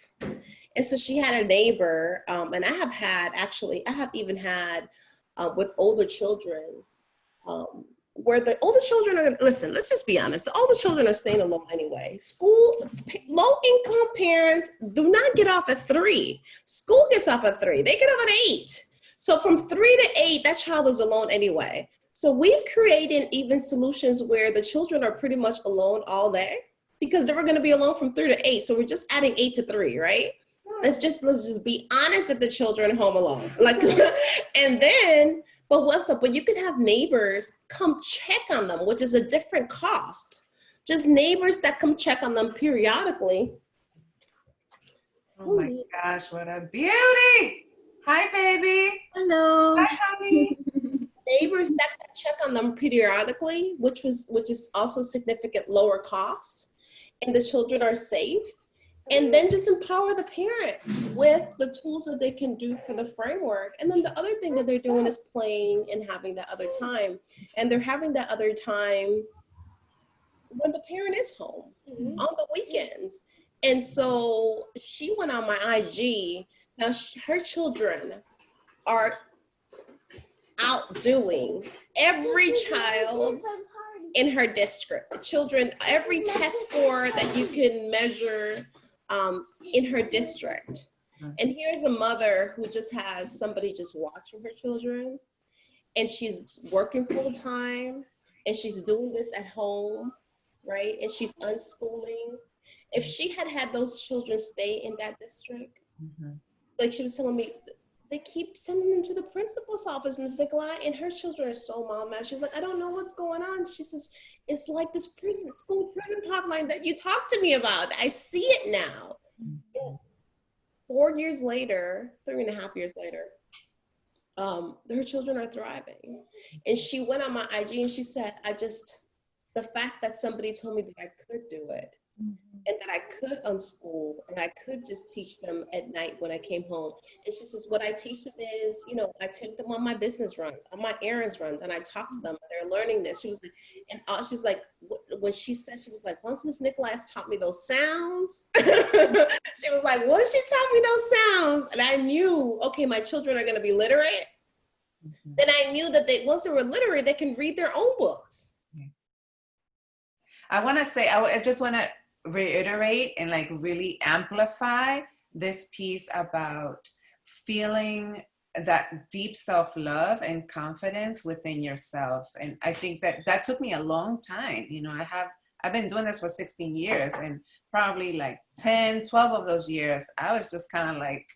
And so she had a neighbor, and I have even had with older children, where the older children are, listen, let's just be honest, the older children are staying alone anyway. Low-income parents do not get off at 3. School gets off at 3. They get off at 8. So from 3 to 8, that child is alone anyway. So we've created even solutions where the children are pretty much alone all day because they were going to be alone from 3 to 8. So we're just adding 8 to 3, right? Let's just be honest that the children are home alone. And then, but what's up? But you could have neighbors come check on them, which is a different cost. Just neighbors that come check on them periodically. Oh my gosh, what a beauty. Hi, baby. Hello. Hi, honey. Neighbors that check on them periodically, which is also significant lower cost, and the children are safe. And then just empower the parent with the tools that they can do for the framework. And then the other thing that they're doing is playing and having that other time. And they're having that other time when the parent is home on the weekends. And so she went on my IG. Now her children are outdoing every child in her district. Children, every test score that you can measure in her district. And here's a mother who just has somebody just watching her children, and she's working full time, and she's doing this at home, right? And she's unschooling. If she had those children stay in that district, like she was telling me, they keep sending them to the principal's office, Ms. Nicolai, and her children are so mild-mannered. She's like, I don't know what's going on. She says, it's like this school prison pipeline that you talked to me about. I see it now. 4 years later, 3.5 years later, her children are thriving. And she went on my IG and she said, the fact that somebody told me that I could do it, and that I could unschool, and I could just teach them at night when I came home. And she says, what I teach them is, I take them on my business runs, on my errands runs, and I talk to them. They're learning this. She was like, she's like, when she said, she was like, once Miss Nicolai taught me those sounds, she was like, once she taught me those sounds, and I knew, okay, my children are going to be literate. Then I knew that once they were literate, they can read their own books. I want to say, I just want to reiterate and like really amplify this piece about feeling that deep self-love and confidence within yourself. And I think that took me a long time. I've been doing this for 16 years, and probably like 10, 12 of those years, I was just kind of like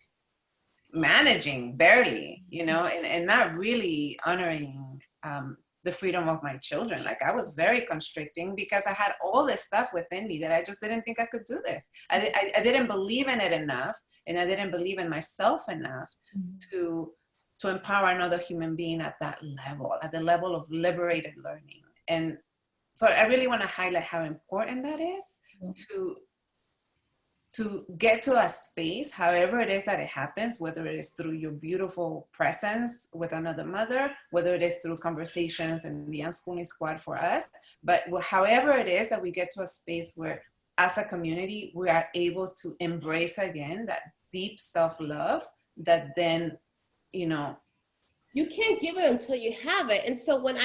managing barely, and not really honoring the freedom of my children. Like, I was very constricting because I had all this stuff within me that I just didn't think I could do this. I didn't believe in it enough, and I didn't believe in myself enough to empower another human being at that level, at the level of liberated learning. And so I really want to highlight how important that is to get to a space, however it is that it happens, whether it is through your beautiful presence with another mother, whether it is through conversations in the Unschooling Squad for us, but however it is that we get to a space where as a community, we are able to embrace again that deep self-love that then, you can't give it until you have it. And so when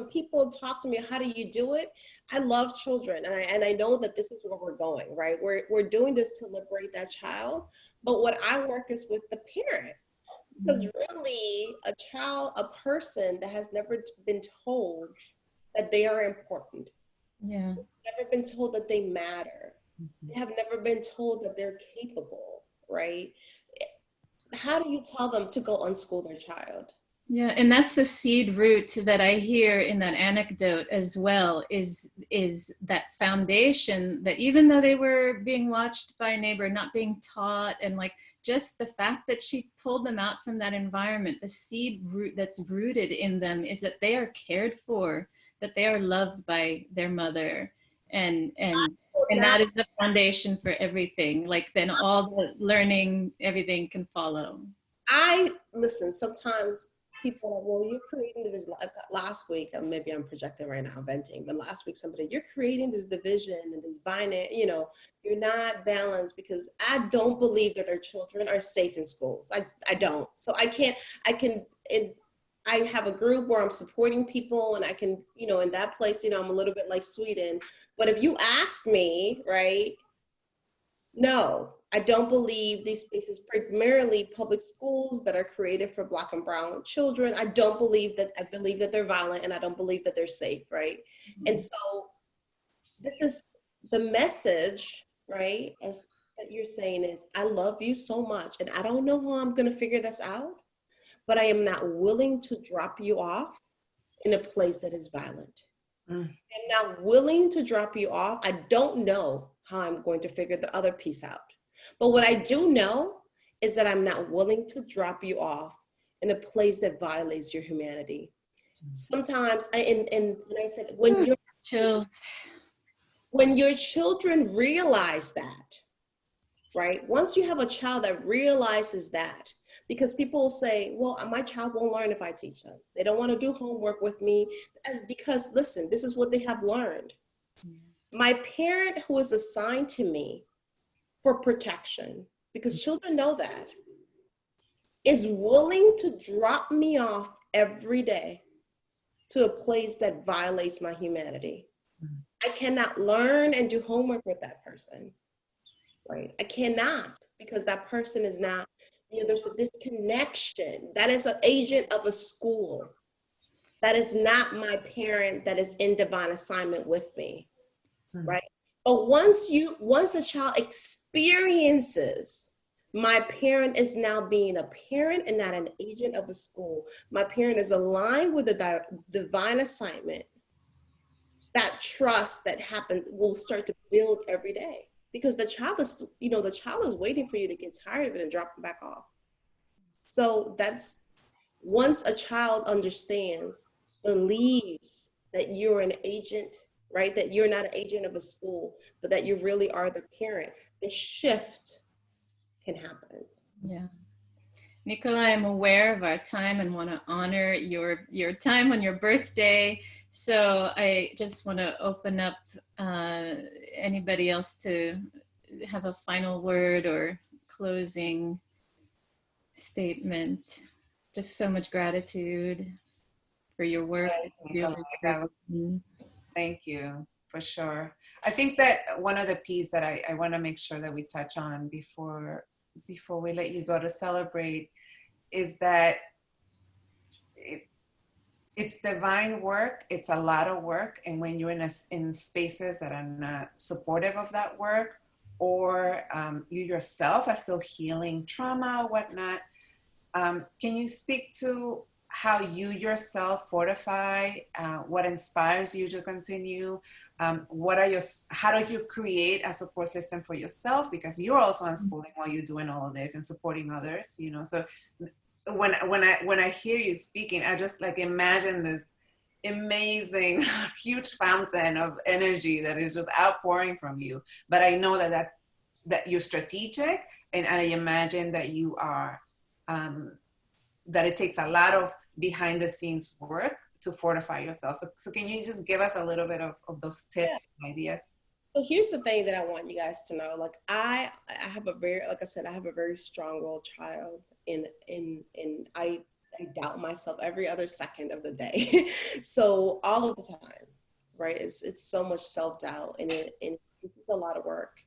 people talk to me, how do you do it? I love children, and I know that this is where we're going, right? We're doing this to liberate that child. But what I work is with the parent, because really a person that has never been told that they are important. Yeah. Never been told that they matter. They have never been told that they're capable, right? How do you tell them to go unschool their child? Yeah, and that's the seed root that I hear in that anecdote as well, is that foundation that even though they were being watched by a neighbor, not being taught, and like just the fact that she pulled them out from that environment, the seed root that's rooted in them is that they are cared for, that they are loved by their mother, and that is the foundation for everything. Like, then all the learning, everything can follow. Listen, sometimes people are like, well, you're creating this, last week, maybe I'm projecting right now, venting, but last week you're creating this division and this binary, you're not balanced, because I don't believe that our children are safe in schools. I don't. So I have a group where I'm supporting people, and I can, in that place, I'm a little bit like Sweden. But if you ask me, right, no, I don't believe these spaces, primarily public schools that are created for Black and Brown children, I believe that they're violent, and I don't believe that they're safe, right? And so this is the message, right, as that you're saying is, I love you so much, and I don't know how I'm gonna figure this out, but I am not willing to drop you off in a place that is violent. I'm not willing to drop you off. I don't know how I'm going to figure the other piece out. But what I do know is that I'm not willing to drop you off in a place that violates your humanity. Sometimes, and I said, when your children realize that, right? Once you have a child that realizes that, because people will say, well, my child won't learn if I teach them. They don't want to do homework with me. Because listen, this is what they have learned. My parent, who is assigned to me for protection, because children know that, is willing to drop me off every day to a place that violates my humanity. I cannot learn and do homework with that person, right? I cannot, because that person is not, there's a disconnection. That is an agent of a school. That is not my parent that is in divine assignment with me, right? But once a child experiences My parent is now being a parent and not an agent of a school. My parent is aligned with the divine assignment. That trust that happened will start to build every day, because the child is, the child is waiting for you to get tired of it and drop it back off. So that's, once a child understands, believes that you're an agent, right? That you're not an agent of a school, but that you really are the parent, the shift can happen. Yeah. Nicolai, I'm aware of our time and want to honor your time on your birthday. So I just want to open up anybody else to have a final word or closing statement. Just so much gratitude for your work. Thank you, for sure. I think that one of the pieces that I want to make sure that we touch on before we let you go to celebrate is that it's divine work. It's a lot of work. And when you're in spaces that are not supportive of that work, or you yourself are still healing trauma or whatnot, can you speak to how you yourself fortify, what inspires you to continue? How do you create a support system for yourself? Because you're also unschooling while you're doing all of this and supporting others, so when I hear you speaking, I just like imagine this amazing huge fountain of energy that is just outpouring from you. But I know that you're strategic, and I imagine that you are that it takes a lot of behind the scenes work to fortify yourself. So can you just give us a little bit of those tips and ideas? So here's the thing that I want you guys to know. Like I have a very, like I said, I have a very strong-willed child, and I doubt myself every other second of the day. So all of the time, right? It's so much self-doubt, and it's just a lot of work.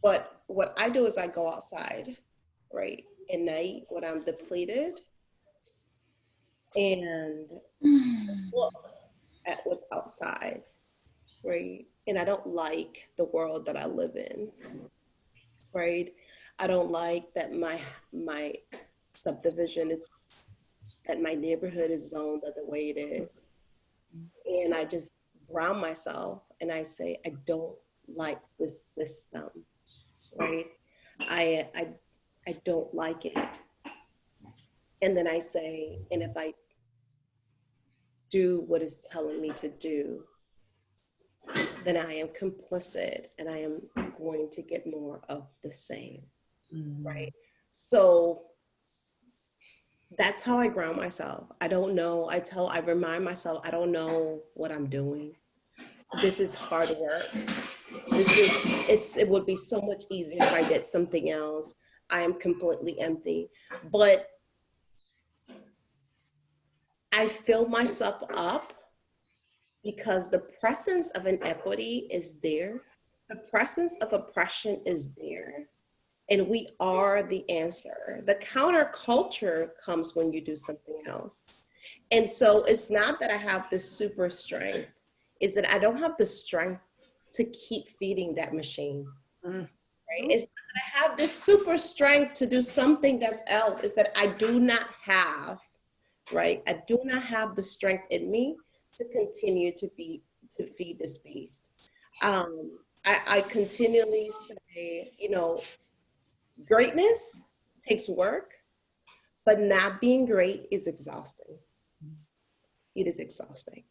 But what I do is I go outside, right, at night when I'm depleted, and look at what's outside, right? And I don't like the world that I live in, right? I don't like that my subdivision is, that my neighborhood is zoned the way it is. And I just ground myself and I say, I don't like this system, right? I don't like it. And then I say, and if I do what it's telling me to do, then I am complicit and I am going to get more of the same, right? So that's how I ground myself. I don't know. I remind myself, I don't know what I'm doing. This is hard work. It would be so much easier if I did something else. I am completely empty, but I fill myself up because the presence of inequity is there. The presence of oppression is there. And we are the answer. The counterculture comes when you do something else. And so it's not that I have this super strength, it's that I don't have the strength to keep feeding that machine. Right? It's not that I have this super strength to do something that's else. It's that I do not have, right? I do not have the strength in me to continue to feed this beast. I continually say, greatness takes work, but not being great is exhausting. It is exhausting.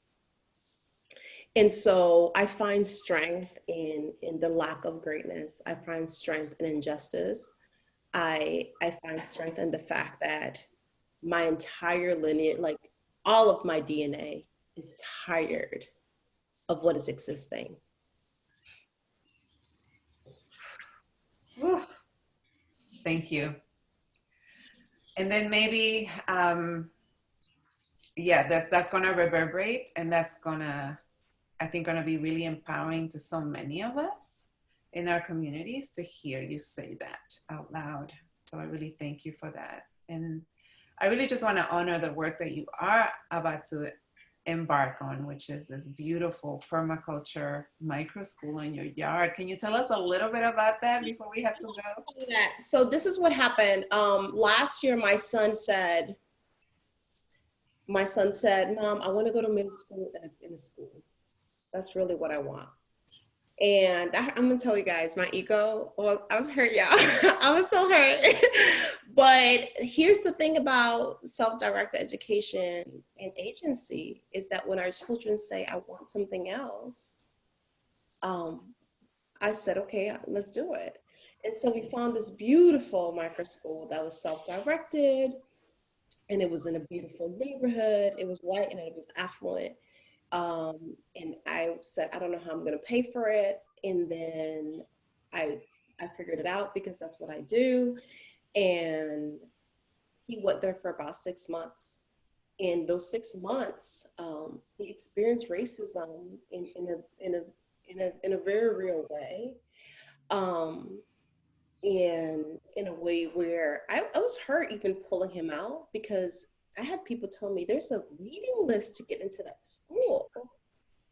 And so I find strength in the lack of greatness. I find strength in injustice. I find strength in the fact that my entire lineage, like all of my DNA, is tired of what is existing. Oof. Thank you. And then maybe, that's going to reverberate, and that's I think going to be really empowering to so many of us in our communities to hear you say that out loud. So I really thank you for that. And I really just want to honor the work that you are about to embark on, which is this beautiful permaculture micro school in your yard. Can you tell us a little bit about that before we have to go? So this is what happened. Last year, my son said, Mom, I want to go to middle school in a school. That's really what I want. And I'm gonna tell you guys, my ego, well, I was hurt, y'all. I was so hurt. But here's the thing about self-directed education and agency is that when our children say, I want something else, I said, okay, let's do it. And so we found this beautiful micro school that was self-directed, and it was in a beautiful neighborhood. It was white and it was affluent. And I said, I don't know how I'm going to pay for it. And then I figured it out because that's what I do. And he went there for about 6 months. In those 6 months, he experienced racism in a very real way. And in a way where I was hurt even pulling him out, because I had people tell me there's a waiting list to get into that school,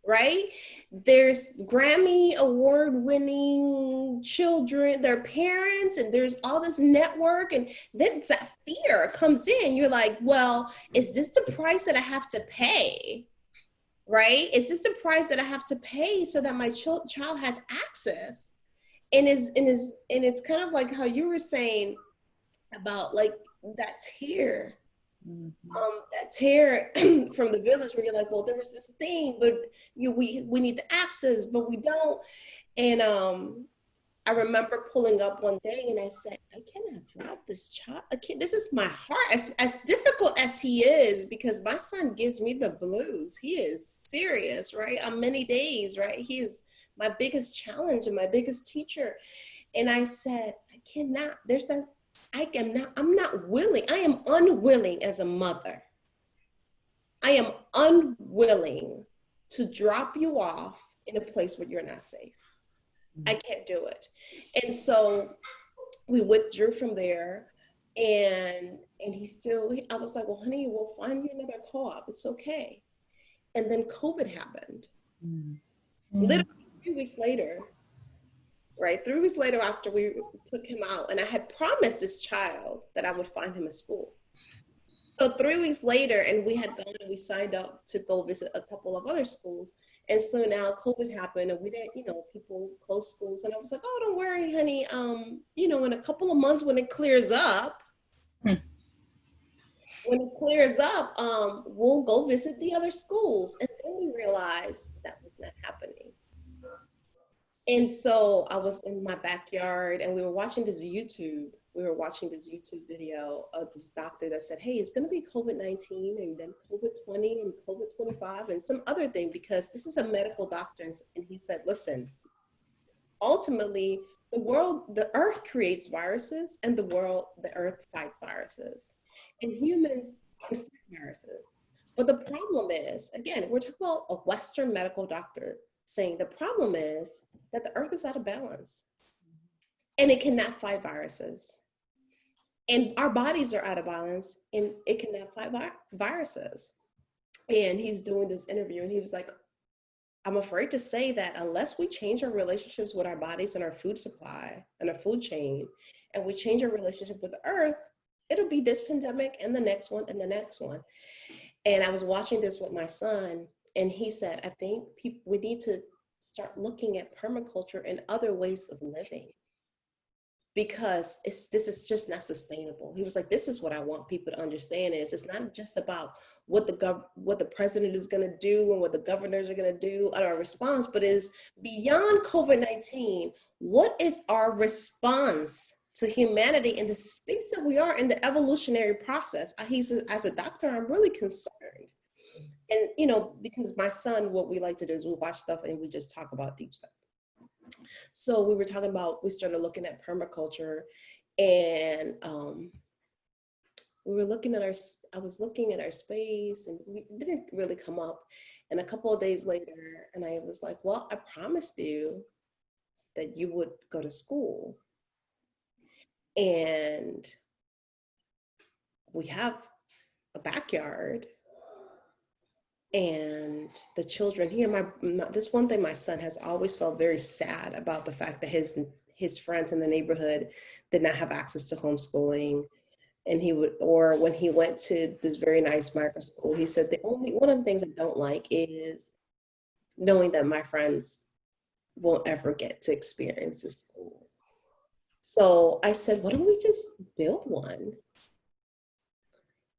right? There's Grammy award winning children, their parents, and there's all this network. And then that fear comes in. You're like, well, is this the price that I have to pay? Right? Is this the price that I have to pay so that my child has access? And it's kind of like how you were saying about like that tear. That tear from the village where you're like, well, there was this thing, but we need the access, but we don't. And I remember pulling up one day and I said, I cannot drop this child. This is my heart, as difficult as he is, because my son gives me the blues. He is serious, right? On many days, right? He is my biggest challenge and my biggest teacher. And I said, I cannot, I'm not willing. I am unwilling as a mother. I am unwilling to drop you off in a place where you're not safe. I can't do it. And so we withdrew from there, and I was like, well, honey, we'll find you another co-op. It's okay. And then COVID happened. Literally 3 weeks later, right? 3 weeks later after we took him out, and I had promised this child that I would find him a school. So 3 weeks later, and we had gone and we signed up to go visit a couple of other schools. And so now COVID happened and we didn't, people closed schools. And I was like, oh, don't worry, honey. In a couple of months when it clears up, we'll go visit the other schools. And then we realized that was not happening. And so I was in my backyard and we were watching this YouTube video of this doctor that said, hey, it's going to be COVID-19 and then COVID-20 and COVID-25 and some other thing, because this is a medical doctor. And he said, listen, ultimately, the earth creates viruses and the earth fights viruses. And humans can fight viruses. But the problem is, again, we're talking about a Western medical doctor saying the problem is that the earth is out of balance and it cannot fight viruses. And our bodies are out of balance and it cannot fight viruses. And he's doing this interview and he was like, I'm afraid to say that unless we change our relationships with our bodies and our food supply and our food chain, and we change our relationship with the earth, it'll be this pandemic and the next one and the next one. And I was watching this with my son, and he said, I think we need to start looking at permaculture and other ways of living, because this is just not sustainable. He was like, this is what I want people to understand is it's not just about what the president is going to do and what the governors are going to do on our response, but is beyond COVID-19, what is our response to humanity in the space that we are in the evolutionary process? As a doctor, I'm really concerned. And, because my son, what we like to do is we watch stuff and we just talk about deep stuff. So we started looking at permaculture, and I was looking at our space and we didn't really come up. And a couple of days later, and I was like, well, I promised you that you would go to school. And we have a backyard. And the children here, this one thing, my son has always felt very sad about the fact that his friends in the neighborhood did not have access to homeschooling. And or when he went to this very nice micro school, he said one of the things I don't like is knowing that my friends won't ever get to experience this school. So I said, why don't we just build one?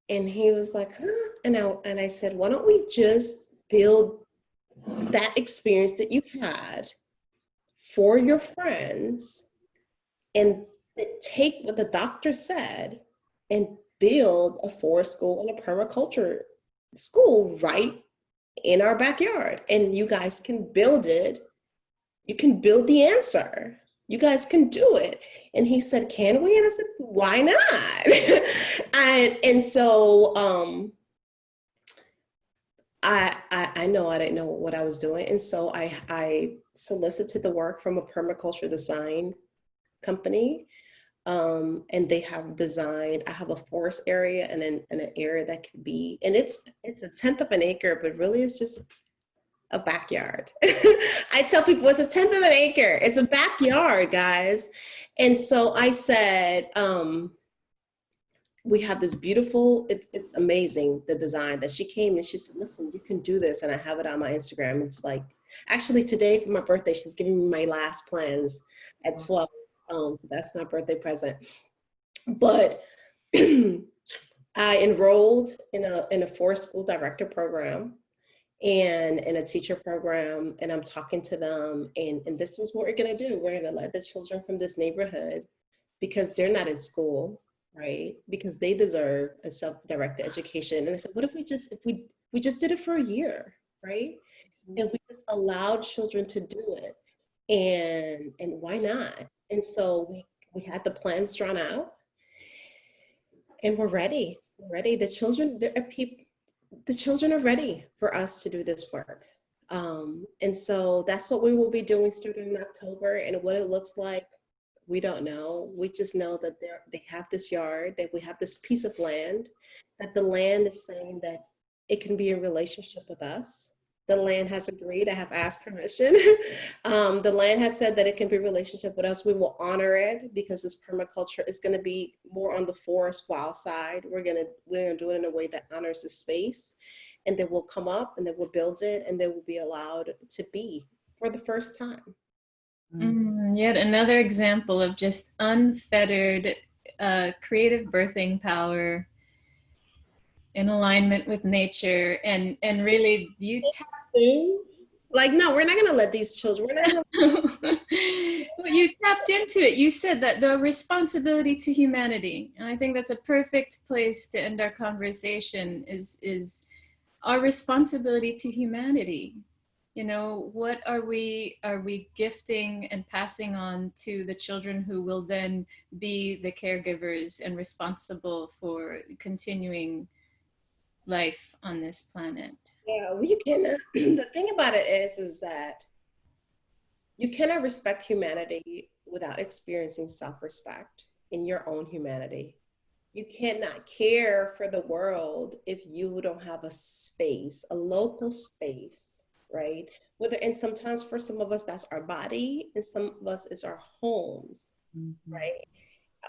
And he was like, huh? And I said, why don't we just build that experience that you had for your friends and take what the doctor said and build a forest school and a permaculture school right in our backyard. And you guys can build it. You can build the answer. You guys can do it. And he said, can we? And I said, why not? and so I know I didn't know what I was doing. And so I solicited the work from a permaculture design company. And they have designed, I have a forest area and an area that could be, and it's 1/10 of an acre, but really it's just a backyard. I tell people it's 1/10 of an acre. It's a backyard, guys. And so I said, we have this beautiful, it's amazing, the design that she came and she said, listen, you can do this. And I have it on my Instagram. It's like, actually today for my birthday, she's giving me my last plans at 12. So that's my birthday present. But I enrolled in a forest school director program and in a teacher program, and I'm talking to them, and this was what we're gonna do. We're gonna let the children from this neighborhood, because they're not in school, right? Because they deserve a self-directed education. And I said, what if we just did it for a year, right? And we just allowed children to do it, and why not? And so we had the plans drawn out, and we're ready. We're ready. The children are ready for us to do this work. And so that's what we will be doing starting in October. And what it looks like, we don't know. We just know that they have this yard, that we have this piece of land, that the land is saying that it can be a relationship with us. The land has agreed. I have asked permission. The land has said that it can be a relationship with us. We will honor it because this permaculture is going to be more on the forest wild side. We're going to do it in a way that honors the space, and then we'll come up and then we'll build it, and they will be allowed to be for the first time. Yet another example of just unfettered creative birthing power in alignment with nature, and really you like, no, we're not going to let these children, well, you tapped into it. You said that the responsibility to humanity, and I think that's a perfect place to end our conversation, is our responsibility to humanity. You know, what are we gifting and passing on to the children who will then be the caregivers and responsible for continuing life on this planet? Yeah, well, you cannot. The thing about it is that you cannot respect humanity without experiencing self-respect in your own humanity. You cannot care for the world if you don't have a space, a local space, right? And sometimes for some of us, that's our body, and some of us, it's our homes, right?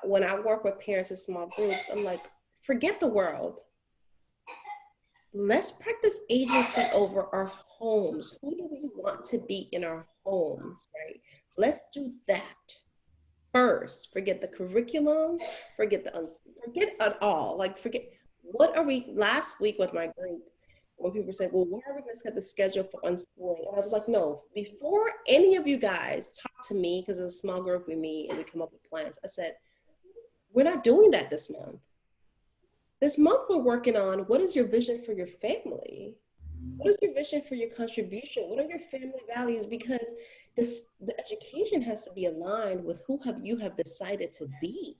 When I work with parents in small groups, I'm like, forget the world. Let's practice agency over our homes. Who do we want to be in our homes, right? Let's do that first. Forget the curriculum, forget it all. Like, forget, what are we, last week with my group, when people said, well, where are we going to set the schedule for unschooling? And I was like, no, before any of you guys talk to me, because it's a small group, we meet and we come up with plans. I said, we're not doing that this month. This month we're working on, what is your vision for your family? What is your vision for your contribution? What are your family values? Because the education has to be aligned with who you have decided to be.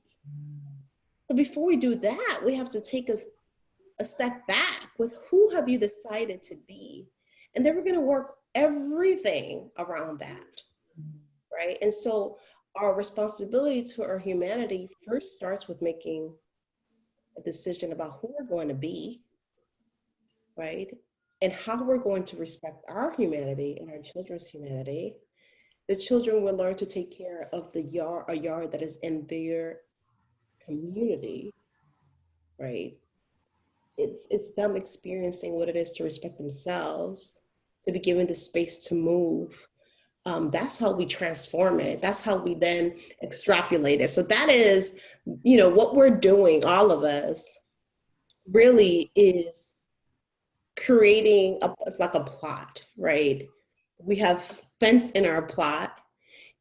So before we do that, we have to take a step back with who have you decided to be? And then we're going to work everything around that, right? And so our responsibility to our humanity first starts with making a decision about who we're going to be, right? and how we're going to respect our humanity and our children's humanity, the children will learn to take care of a yard that is in their community, right? It's them experiencing what it is to respect themselves, to be given the space to move. That's how we transform it. That's how we then extrapolate it. So that is, what we're doing, all of us, really is creating it's like a plot, right? We have fence in our plot,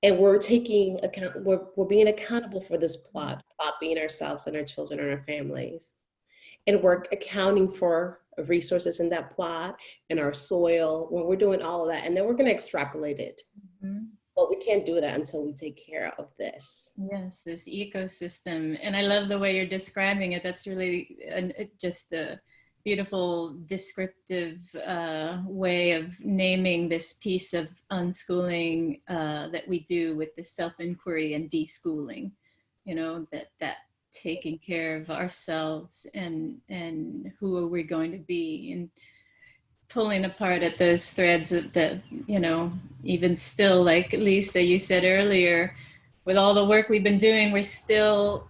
and we're taking account, we're being accountable for this plot being ourselves and our children and our families. And we're accounting for resources in that plot and our soil when we're doing all of that. And then we're going to extrapolate it. Mm-hmm. But we can't do that until we take care of this. Yes, this ecosystem. And I love the way you're describing it. That's really just a beautiful descriptive way of naming this piece of unschooling that we do with the self-inquiry and deschooling, that taking care of ourselves and who are we going to be, and pulling apart at those threads that even still, like Lisa, you said earlier, with all the work we've been doing, we're still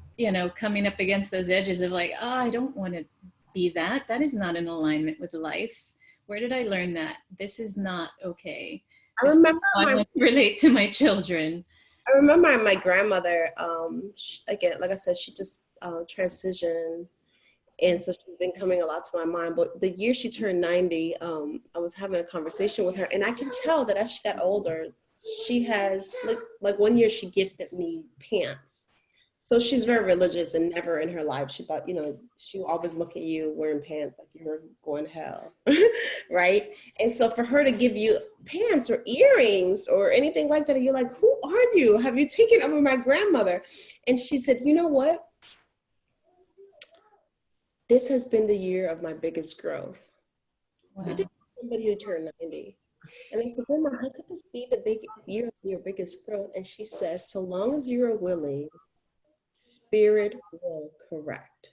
coming up against those edges of like, I don't want to be that is not in alignment with life. Where did I learn that? This is not okay. I remember I want to relate to my children. I remember my grandmother, again, like I said, she just transitioned. And so she's been coming a lot to my mind. But the year she turned 90, I was having a conversation with her. And I can tell that as she got older, she has, like one year she gifted me pants. So she's very religious, and never in her life, she thought, she would always look at you wearing pants like you were going to hell, right? And so for her to give you pants or earrings or anything like that, and you're like, who are you? Have you taken over my grandmother? And she said, you know what? This has been the year of my biggest growth. Wow. You did somebody who turned 90. And I said, Grandma, how could this be the big year of your biggest growth? And she says, so long as you're willing, Spirit will correct,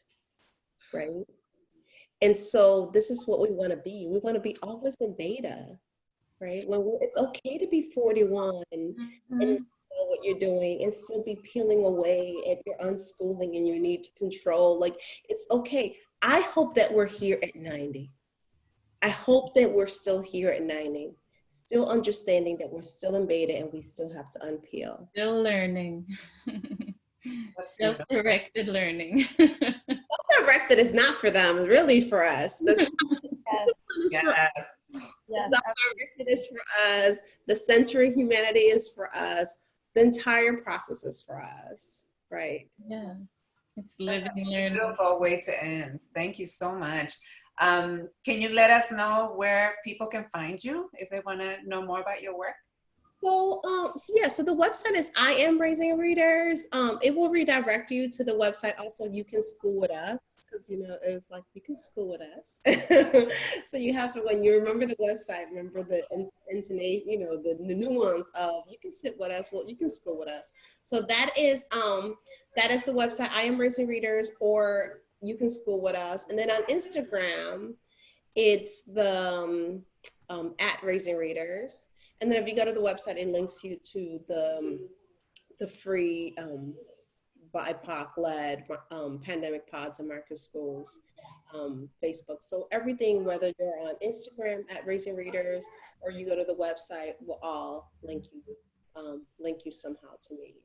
right? And so this is what we want to be. We want to be always in beta, right? It's okay to be 41 and know what you're doing and still be peeling away at your unschooling and your need to control. Like, it's okay. I hope that we're here at 90. I hope that we're still here at 90, still understanding that we're still in beta and we still have to unpeel. Still learning. Self-directed learning. Self-directed is not for them, it's really for us. Yes. Self-directed is for us. The centering humanity is for us. The entire process is for us, right? Yeah, it's living and learning. Beautiful way to end. Thank you so much. Can you let us know where people can find you if they want to know more about your work? So the website is I Am Raising Readers. It will redirect you to the website. Also, You Can School With Us, because it's like you can school with us. So you have to, when you remember the website, remember the intonation, the nuance of you can sit with us. Well, you can school with us. So that is the website, I Am Raising Readers, or You Can School With Us. And then on Instagram, it's the at Raising Readers. And then if you go to the website, it links you to the free BIPOC-led pandemic pods and marker schools Facebook. So everything, whether you're on Instagram at Raising Readers or you go to the website, will all link you somehow to me.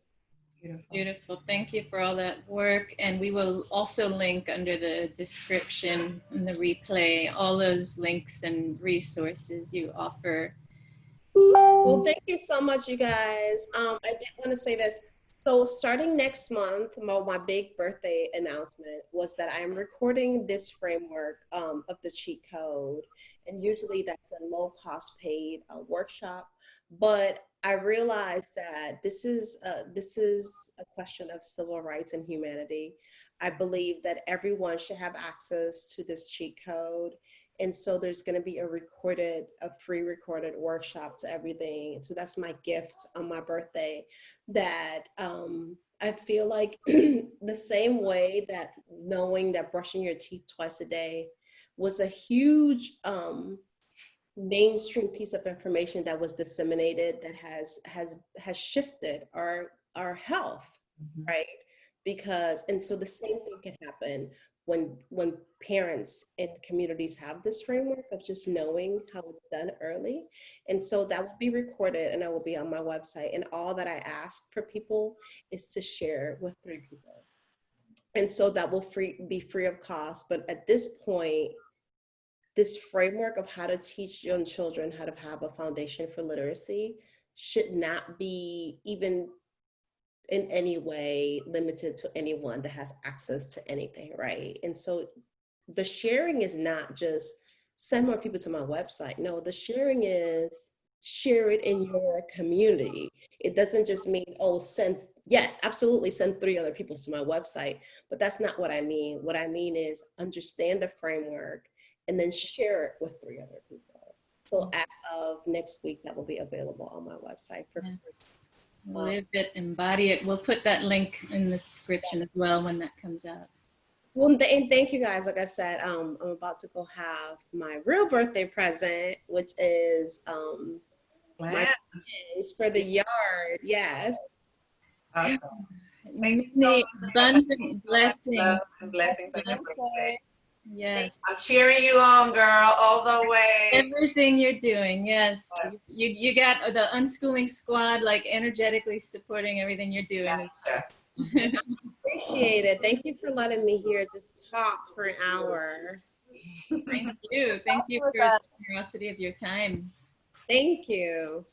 Beautiful. Thank you for all that work. And we will also link under the description and the replay all those links and resources you offer. Well, thank you so much, you guys. I did want to say this. So starting next month, my big birthday announcement was that I am recording this framework of the cheat code. And usually that's a low cost paid workshop. But I realized that this is a question of civil rights and humanity. I believe that everyone should have access to this cheat code. And so there's going to be a free recorded workshop to everything. So that's my gift on my birthday, that I feel like the same way that knowing that brushing your teeth twice a day was a huge mainstream piece of information that was disseminated that has shifted our health, right? Because, and so the same thing can happen when parents and communities have this framework of just knowing how it's done early. And so that will be recorded and it will be on my website. And all that I ask for people is to share with 3 people. And so that will be free of cost. But at this point, this framework of how to teach young children how to have a foundation for literacy should not be even in any way limited to anyone that has access to anything, right? And so the sharing is not just send more people to my website. No, the sharing is share it in your community. It doesn't just mean, oh, yes, absolutely send 3 other people to my website, but that's not what I mean. What I mean is understand the framework and then share it with 3 other people. So as of next week, that will be available on my website for Yes. Live it, embody it. We'll put that link in the description as well when that comes out. Well, and thank you guys. Like I said, I'm about to go have my real birthday present, which is my plans for the yard. Yes. Awesome. Many abundant blessings. Blessings on your birthday. Yes. I'm cheering you on, girl, all the way. Everything you're doing, yes. You got the Unschooling Squad, like energetically supporting everything you're doing. Gotcha. Appreciate it. Thank you for letting me here just talk for an hour. Thank you. Thank you for the generosity of your time. Thank you.